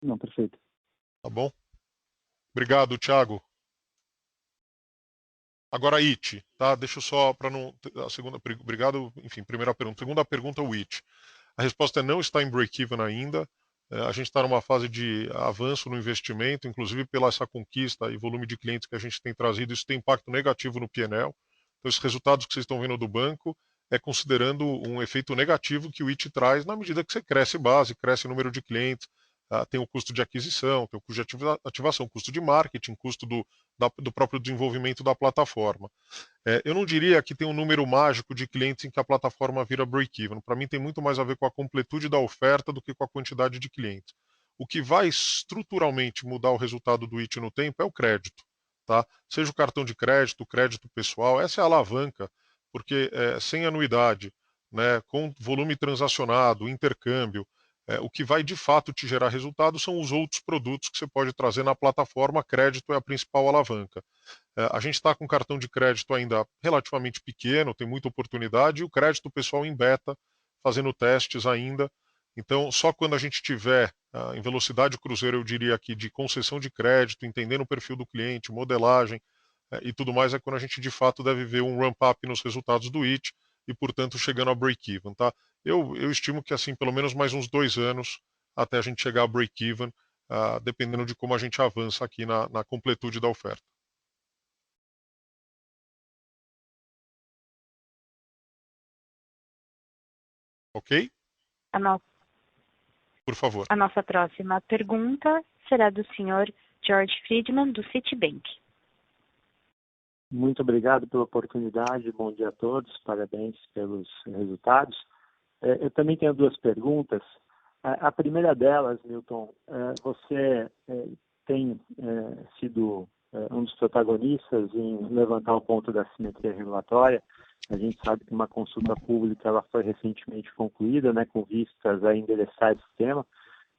Não, perfeito. Tá bom? Obrigado, Thiago. Agora, IT, tá? Deixa eu só para não. A segunda, obrigado. Enfim, primeira pergunta. Segunda pergunta, o IT. A resposta é não, está em break-even ainda. A gente está numa fase de avanço no investimento, inclusive pela essa conquista e volume de clientes que a gente tem trazido, isso tem impacto negativo no P&L. Então, esses resultados que vocês estão vendo do banco é considerando um efeito negativo que o IT traz na medida que você cresce base, cresce o número de clientes, tem o custo de aquisição, tem o custo de ativação, custo de marketing, custo do próprio desenvolvimento da plataforma. Eu não diria que tem um número mágico de clientes em que a plataforma vira break-even. Para mim, tem muito mais a ver com a completude da oferta do que com a quantidade de clientes. O que vai estruturalmente mudar o resultado do IT no tempo é o crédito. Tá? Seja o cartão de crédito, o crédito pessoal, essa é a alavanca, porque sem anuidade, né, com volume transacionado, intercâmbio, o que vai de fato te gerar resultado são os outros produtos que você pode trazer na plataforma. Crédito é a principal alavanca. A gente está com cartão de crédito ainda relativamente pequeno, tem muita oportunidade, e o crédito pessoal em beta, fazendo testes ainda. Então, só quando a gente tiver em velocidade cruzeiro, eu diria aqui, de concessão de crédito, entendendo o perfil do cliente, modelagem e tudo mais, é quando a gente de fato deve ver um ramp-up nos resultados do IT e, portanto, chegando a break-even. Tá? Eu estimo que, assim, pelo menos mais uns 2 anos até a gente chegar a break-even, dependendo de como a gente avança aqui na completude da oferta. Ok? Por favor. A nossa próxima pergunta será do senhor George Friedman, do Citibank. Muito obrigado pela oportunidade, bom dia a todos, parabéns pelos resultados. Eu também tenho duas perguntas. A primeira delas, Milton, você tem sido um dos protagonistas em levantar o ponto da assimetria regulatória. A gente sabe que uma consulta pública ela foi recentemente concluída, né, com vistas a endereçar esse tema,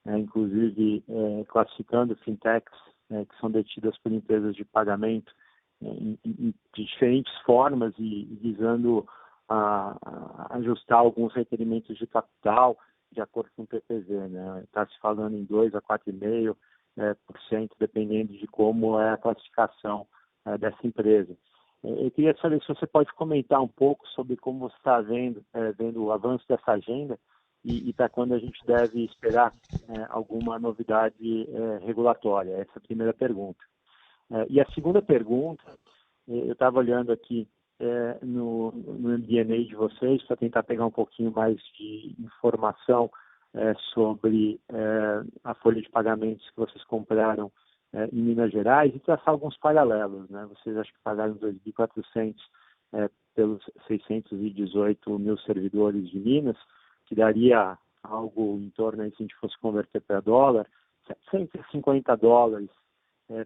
inclusive classificando fintechs que são detidas por empresas de pagamento de diferentes formas e visando ajustar alguns requerimentos de capital de acordo com o PPV. Né? Está se falando em 2 a 4,5%, dependendo de como é a classificação dessa empresa. Eu queria saber se você pode comentar um pouco sobre como você está vendo o avanço dessa agenda e para quando a gente deve esperar alguma novidade regulatória. Essa é a primeira pergunta. E a segunda pergunta, eu estava olhando aqui no MD&A de vocês para tentar pegar um pouquinho mais de informação sobre a folha de pagamentos que vocês compraram em Minas Gerais e traçar alguns paralelos. Né? Vocês acho que pagaram 2.400 pelos 618 mil servidores de Minas, que daria algo em torno, aí, se a gente fosse converter para dólar, $750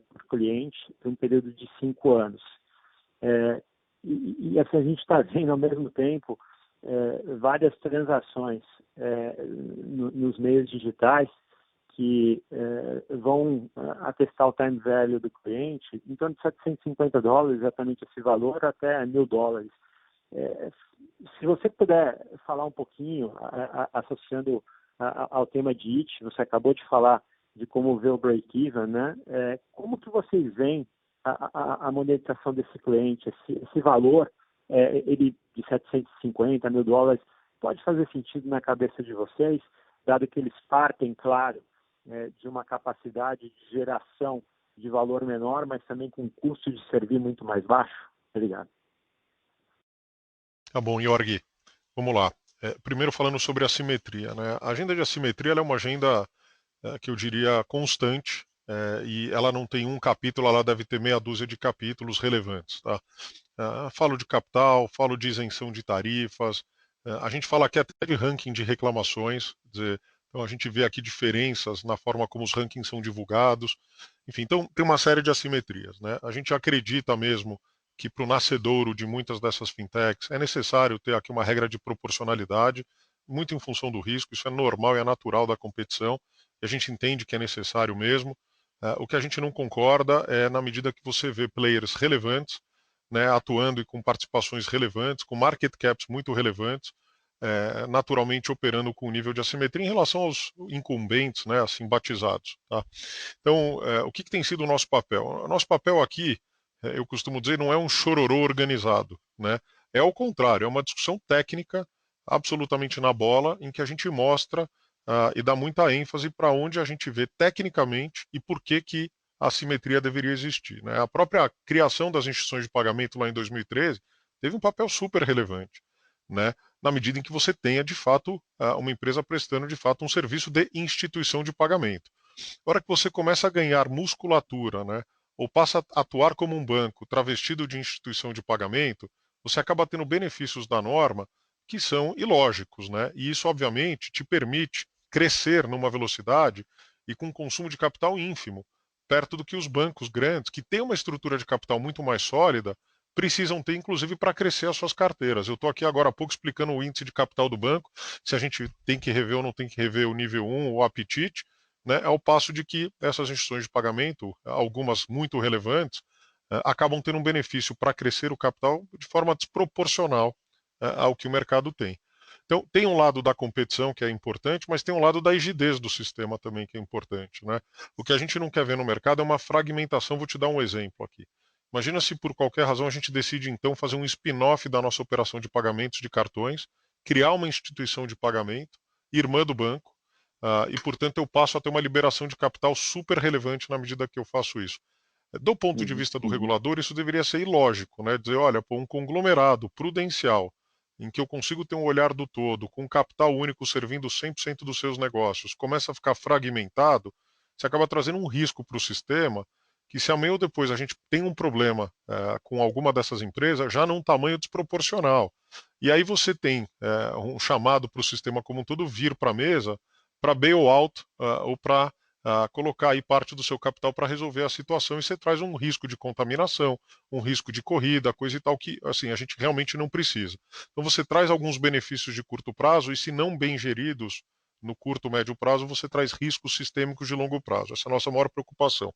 por cliente por um período de 5 anos. E assim, a gente está vendo ao mesmo tempo várias transações nos meios digitais que vão atestar o time value do cliente em torno de $750, exatamente esse valor, até $1.000. Se você puder falar um pouquinho, associando ao tema de IT, você acabou de falar de como ver o break-even, né? Como que vocês veem a monetização desse cliente, esse valor, ele de $750, $1.000, pode fazer sentido na cabeça de vocês, dado que eles partem, claro, de uma capacidade de geração de valor menor, mas também com um custo de servir muito mais baixo? Obrigado. Tá bom, Jorg, vamos lá. Primeiro falando sobre assimetria. Né? A agenda de assimetria é uma agenda que eu diria constante, e ela não tem um capítulo, ela deve ter meia dúzia de capítulos relevantes. Tá? Falo de capital, falo de isenção de tarifas, a gente fala aqui até de ranking de reclamações, quer dizer, então a gente vê aqui diferenças na forma como os rankings são divulgados, enfim, então tem uma série de assimetrias. Né? A gente acredita mesmo que para o nascedouro de muitas dessas fintechs é necessário ter aqui uma regra de proporcionalidade, muito em função do risco, isso é normal e é natural da competição, e a gente entende que é necessário mesmo. O que a gente não concorda é na medida que você vê players relevantes, né, atuando e com participações relevantes, com market caps muito relevantes, naturalmente operando com um nível de assimetria em relação aos incumbentes, né, assim batizados. Tá? Então, o que tem sido o nosso papel? O nosso papel aqui, eu costumo dizer, não é um chororô organizado, né? É ao contrário, é uma discussão técnica absolutamente na bola, em que a gente mostra e dá muita ênfase para onde a gente vê tecnicamente e por que a assimetria deveria existir. Né? A própria criação das instituições de pagamento lá em 2013 teve um papel super relevante, né? Na medida em que você tenha, de fato, uma empresa prestando, de fato, um serviço de instituição de pagamento. A hora que você começa a ganhar musculatura, né, ou passa a atuar como um banco travestido de instituição de pagamento, você acaba tendo benefícios da norma que são ilógicos, né? E isso, obviamente, te permite crescer numa velocidade e com um consumo de capital ínfimo, perto do que os bancos grandes, que têm uma estrutura de capital muito mais sólida, precisam ter, inclusive, para crescer as suas carteiras. Eu estou aqui agora há pouco explicando o índice de capital do banco, se a gente tem que rever ou não tem que rever o nível 1 ou o apetite, né, ao passo de que essas instituições de pagamento, algumas muito relevantes, acabam tendo um benefício para crescer o capital de forma desproporcional ao que o mercado tem. Então, tem um lado da competição que é importante, mas tem um lado da rigidez do sistema também que é importante. Né? O que a gente não quer ver no mercado é uma fragmentação. Vou te dar um exemplo aqui. Imagina se por qualquer razão a gente decide então fazer um spin-off da nossa operação de pagamentos de cartões, criar uma instituição de pagamento, irmã do banco, e, portanto, eu passo a ter uma liberação de capital super relevante na medida que eu faço isso. Do ponto de vista do regulador, isso deveria ser ilógico, né? Dizer, olha, um conglomerado prudencial, em que eu consigo ter um olhar do todo, com capital único servindo 100% dos seus negócios, começa a ficar fragmentado, você acaba trazendo um risco para o sistema, que se amanhã ou depois a gente tem um problema com alguma dessas empresas, já num tamanho desproporcional. E aí você tem um chamado para o sistema como um todo vir para a mesa, para bailout ou para colocar aí parte do seu capital para resolver a situação e você traz um risco de contaminação, um risco de corrida, coisa e tal que assim a gente realmente não precisa. Então você traz alguns benefícios de curto prazo e se não bem geridos no curto médio prazo, você traz riscos sistêmicos de longo prazo. Essa é a nossa maior preocupação.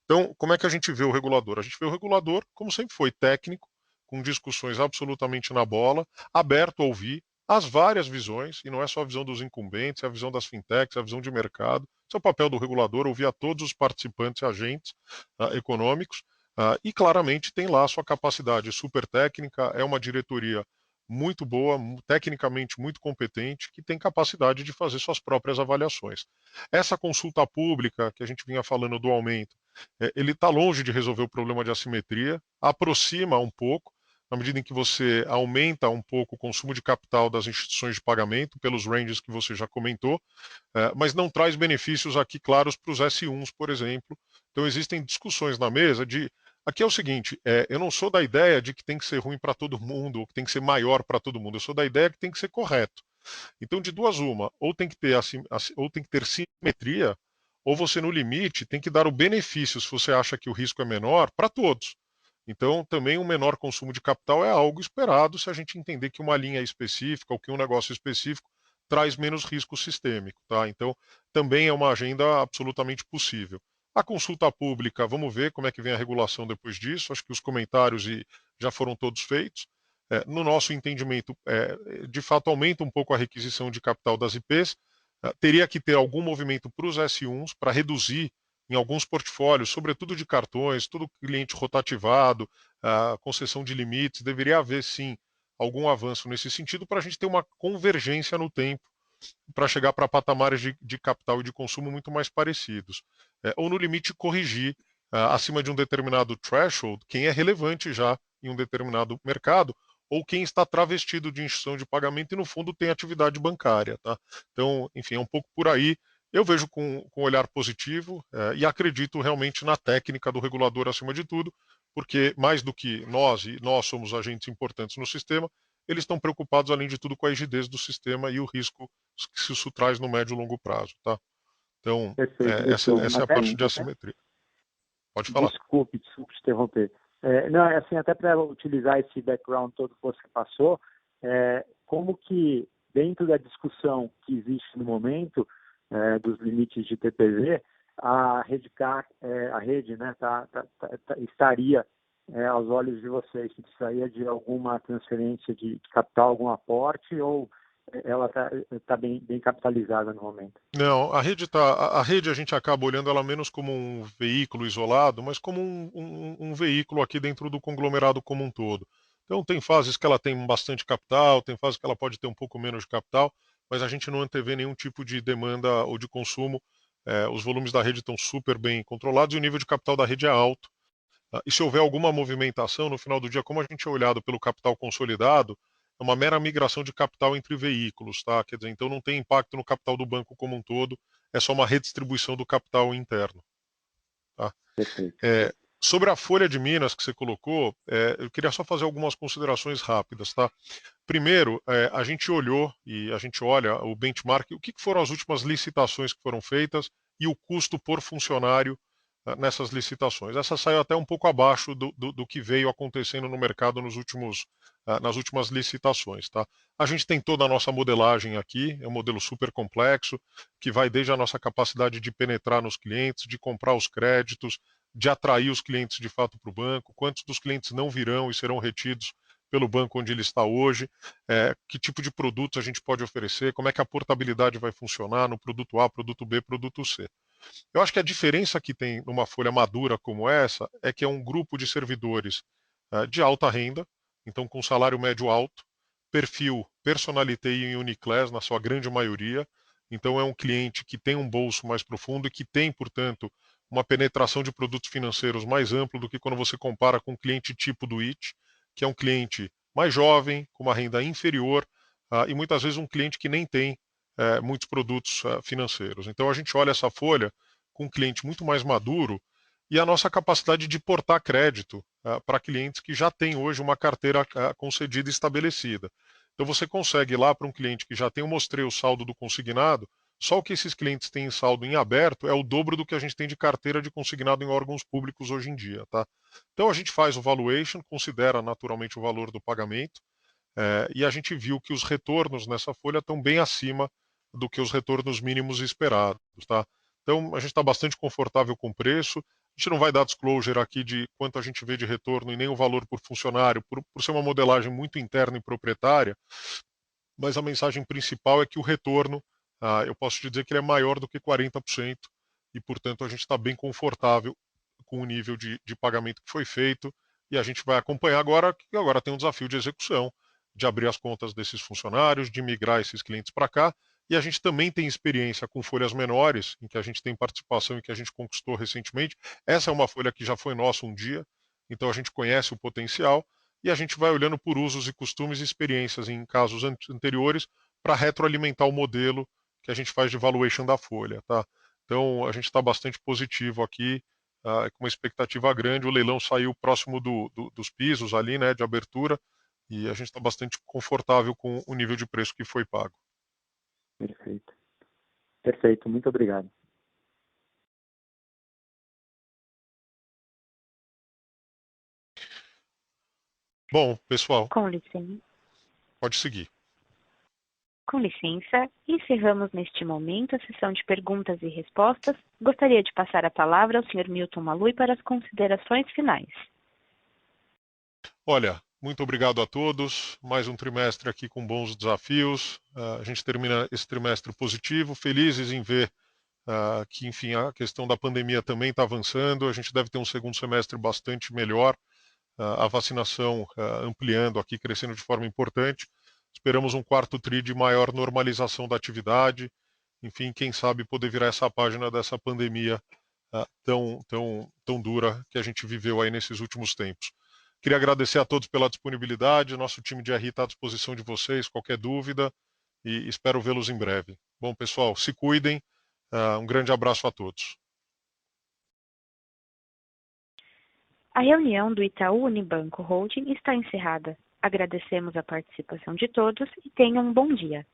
Então, como é que a gente vê o regulador? A gente vê o regulador, como sempre foi, técnico, com discussões absolutamente na bola, aberto a ouvir as várias visões, e não é só a visão dos incumbentes, é a visão das fintechs, é a visão de mercado. Esse é o papel do regulador, ouvir a todos os participantes e agentes econômicos, e claramente tem lá a sua capacidade super técnica, é uma diretoria muito boa, tecnicamente muito competente, que tem capacidade de fazer suas próprias avaliações. Essa consulta pública que a gente vinha falando do aumento, ele está longe de resolver o problema de assimetria, aproxima um pouco, na medida em que você aumenta um pouco o consumo de capital das instituições de pagamento, pelos ranges que você já comentou, mas não traz benefícios aqui claros para os S1s, por exemplo. Então existem discussões na mesa de. Aqui é o seguinte, eu não sou da ideia de que tem que ser ruim para todo mundo, ou que tem que ser maior para todo mundo, eu sou da ideia que tem que ser correto. Então, de duas uma, ou tem que ter, ou tem que ter simetria, ou você, no limite, tem que dar o benefício, se você acha que o risco é menor, para todos. Então, também um menor consumo de capital é algo esperado se a gente entender que uma linha específica ou que um negócio específico traz menos risco sistêmico. Tá? Então, também é uma agenda absolutamente possível. A consulta pública, vamos ver como é que vem a regulação depois disso. Acho que os comentários já foram todos feitos. No nosso entendimento, de fato, aumenta um pouco a requisição de capital das IPs. Teria que ter algum movimento para os S1s para reduzir em alguns portfólios, sobretudo de cartões, todo cliente rotativado, concessão de limites, deveria haver sim algum avanço nesse sentido para a gente ter uma convergência no tempo para chegar para patamares de capital e de consumo muito mais parecidos. Ou no limite corrigir acima de um determinado threshold quem é relevante já em um determinado mercado ou quem está travestido de instituição de pagamento e no fundo tem atividade bancária. Tá? Então, enfim, é um pouco por aí. Eu vejo com um olhar positivo e acredito realmente na técnica do regulador acima de tudo, porque mais do que nós, e nós somos agentes importantes no sistema, eles estão preocupados, além de tudo, com a rigidez do sistema e o risco que isso traz no médio e longo prazo. Tá? Então, Perfeito, essa é a parte de assimetria. Pode falar. Desculpe te interromper. Não, assim, até para utilizar esse background todo que você passou, como que dentro da discussão que existe no momento dos limites de TPV, a rede, né, estaria aos olhos de vocês, se precisaria de alguma transferência de capital, algum aporte, ou ela está bem capitalizada no momento? Não, a rede a gente acaba olhando ela menos como um veículo isolado, mas como um veículo aqui dentro do conglomerado como um todo. Então tem fases que ela tem bastante capital, tem fases que ela pode ter um pouco menos de capital, mas a gente não antevê nenhum tipo de demanda ou de consumo. Os volumes da rede estão super bem controlados e o nível de capital da rede é alto. E se houver alguma movimentação, no final do dia, como a gente é olhado pelo capital consolidado, é uma mera migração de capital entre veículos, tá? Quer dizer, então não tem impacto no capital do banco como um todo, é só uma redistribuição do capital interno. Tá? Perfeito. Sobre a folha de Minas que você colocou, eu queria só fazer algumas considerações rápidas, tá? Primeiro, a gente olhou e a gente olha o benchmark, o que foram as últimas licitações que foram feitas e o custo por funcionário nessas licitações. Essa saiu até um pouco abaixo do que veio acontecendo no mercado nas últimas licitações. Tá? A gente tem toda a nossa modelagem aqui, é um modelo super complexo, que vai desde a nossa capacidade de penetrar nos clientes, de comprar os créditos, de atrair os clientes de fato para o banco, quantos dos clientes não virão e serão retidos pelo banco onde ele está hoje, que tipo de produtos a gente pode oferecer, como é que a portabilidade vai funcionar no produto A, produto B, produto C. Eu acho que a diferença que tem numa folha madura como essa é que é um grupo de servidores de alta renda, então com salário médio alto, perfil personalité e uniclass na sua grande maioria, então é um cliente que tem um bolso mais profundo e que tem, portanto, uma penetração de produtos financeiros mais amplo do que quando você compara com o cliente tipo do IT, que é um cliente mais jovem, com uma renda inferior, e muitas vezes um cliente que nem tem muitos produtos financeiros. Então a gente olha essa folha com um cliente muito mais maduro e a nossa capacidade de portar crédito para clientes que já têm hoje uma carteira concedida e estabelecida. Então você consegue ir lá para um cliente que já tem, eu mostrei o saldo do consignado, só o que esses clientes têm em saldo em aberto é o dobro do que a gente tem de carteira de consignado em órgãos públicos hoje em dia. Tá? Então a gente faz o valuation, considera naturalmente o valor do pagamento, e a gente viu que os retornos nessa folha estão bem acima do que os retornos mínimos esperados. Tá? Então a gente está bastante confortável com o preço. A gente não vai dar disclosure aqui de quanto a gente vê de retorno e nem o valor por funcionário, por ser uma modelagem muito interna e proprietária, mas a mensagem principal é que o retorno, eu posso te dizer que ele é maior do que 40%, e portanto a gente está bem confortável com o nível de pagamento que foi feito, e a gente vai acompanhar agora, que agora tem um desafio de execução, de abrir as contas desses funcionários, de migrar esses clientes para cá, e a gente também tem experiência com folhas menores, em que a gente tem participação e que a gente conquistou recentemente. Essa é uma folha que já foi nossa um dia, então a gente conhece o potencial, e a gente vai olhando por usos e costumes e experiências em casos anteriores para retroalimentar o modelo que a gente faz de valuation da folha. Tá? Então a gente está bastante positivo aqui, com uma expectativa grande. O leilão saiu próximo dos pisos ali, né, de abertura, e a gente está bastante confortável com o nível de preço que foi pago. Perfeito. Perfeito, muito obrigado. Bom, pessoal, Com licença. pode seguir. Com licença, encerramos neste momento a sessão de perguntas e respostas. Gostaria de passar a palavra ao Sr. Milton Malui para as considerações finais. Olha, muito obrigado a todos. Mais um trimestre aqui com bons desafios. A gente termina esse trimestre positivo, felizes em ver que, enfim, a questão da pandemia também está avançando. A gente deve ter um segundo semestre bastante melhor. A vacinação ampliando aqui, crescendo de forma importante. Esperamos um quarto tri de maior normalização da atividade. Enfim, quem sabe poder virar essa página dessa pandemia tão dura que a gente viveu aí nesses últimos tempos. Queria agradecer a todos pela disponibilidade. Nosso time de RI está à disposição de vocês, qualquer dúvida, e espero vê-los em breve. Bom, pessoal, se cuidem. Um grande abraço a todos. A reunião do Itaú Unibanco Holding está encerrada. Agradecemos a participação de todos e tenham um bom dia.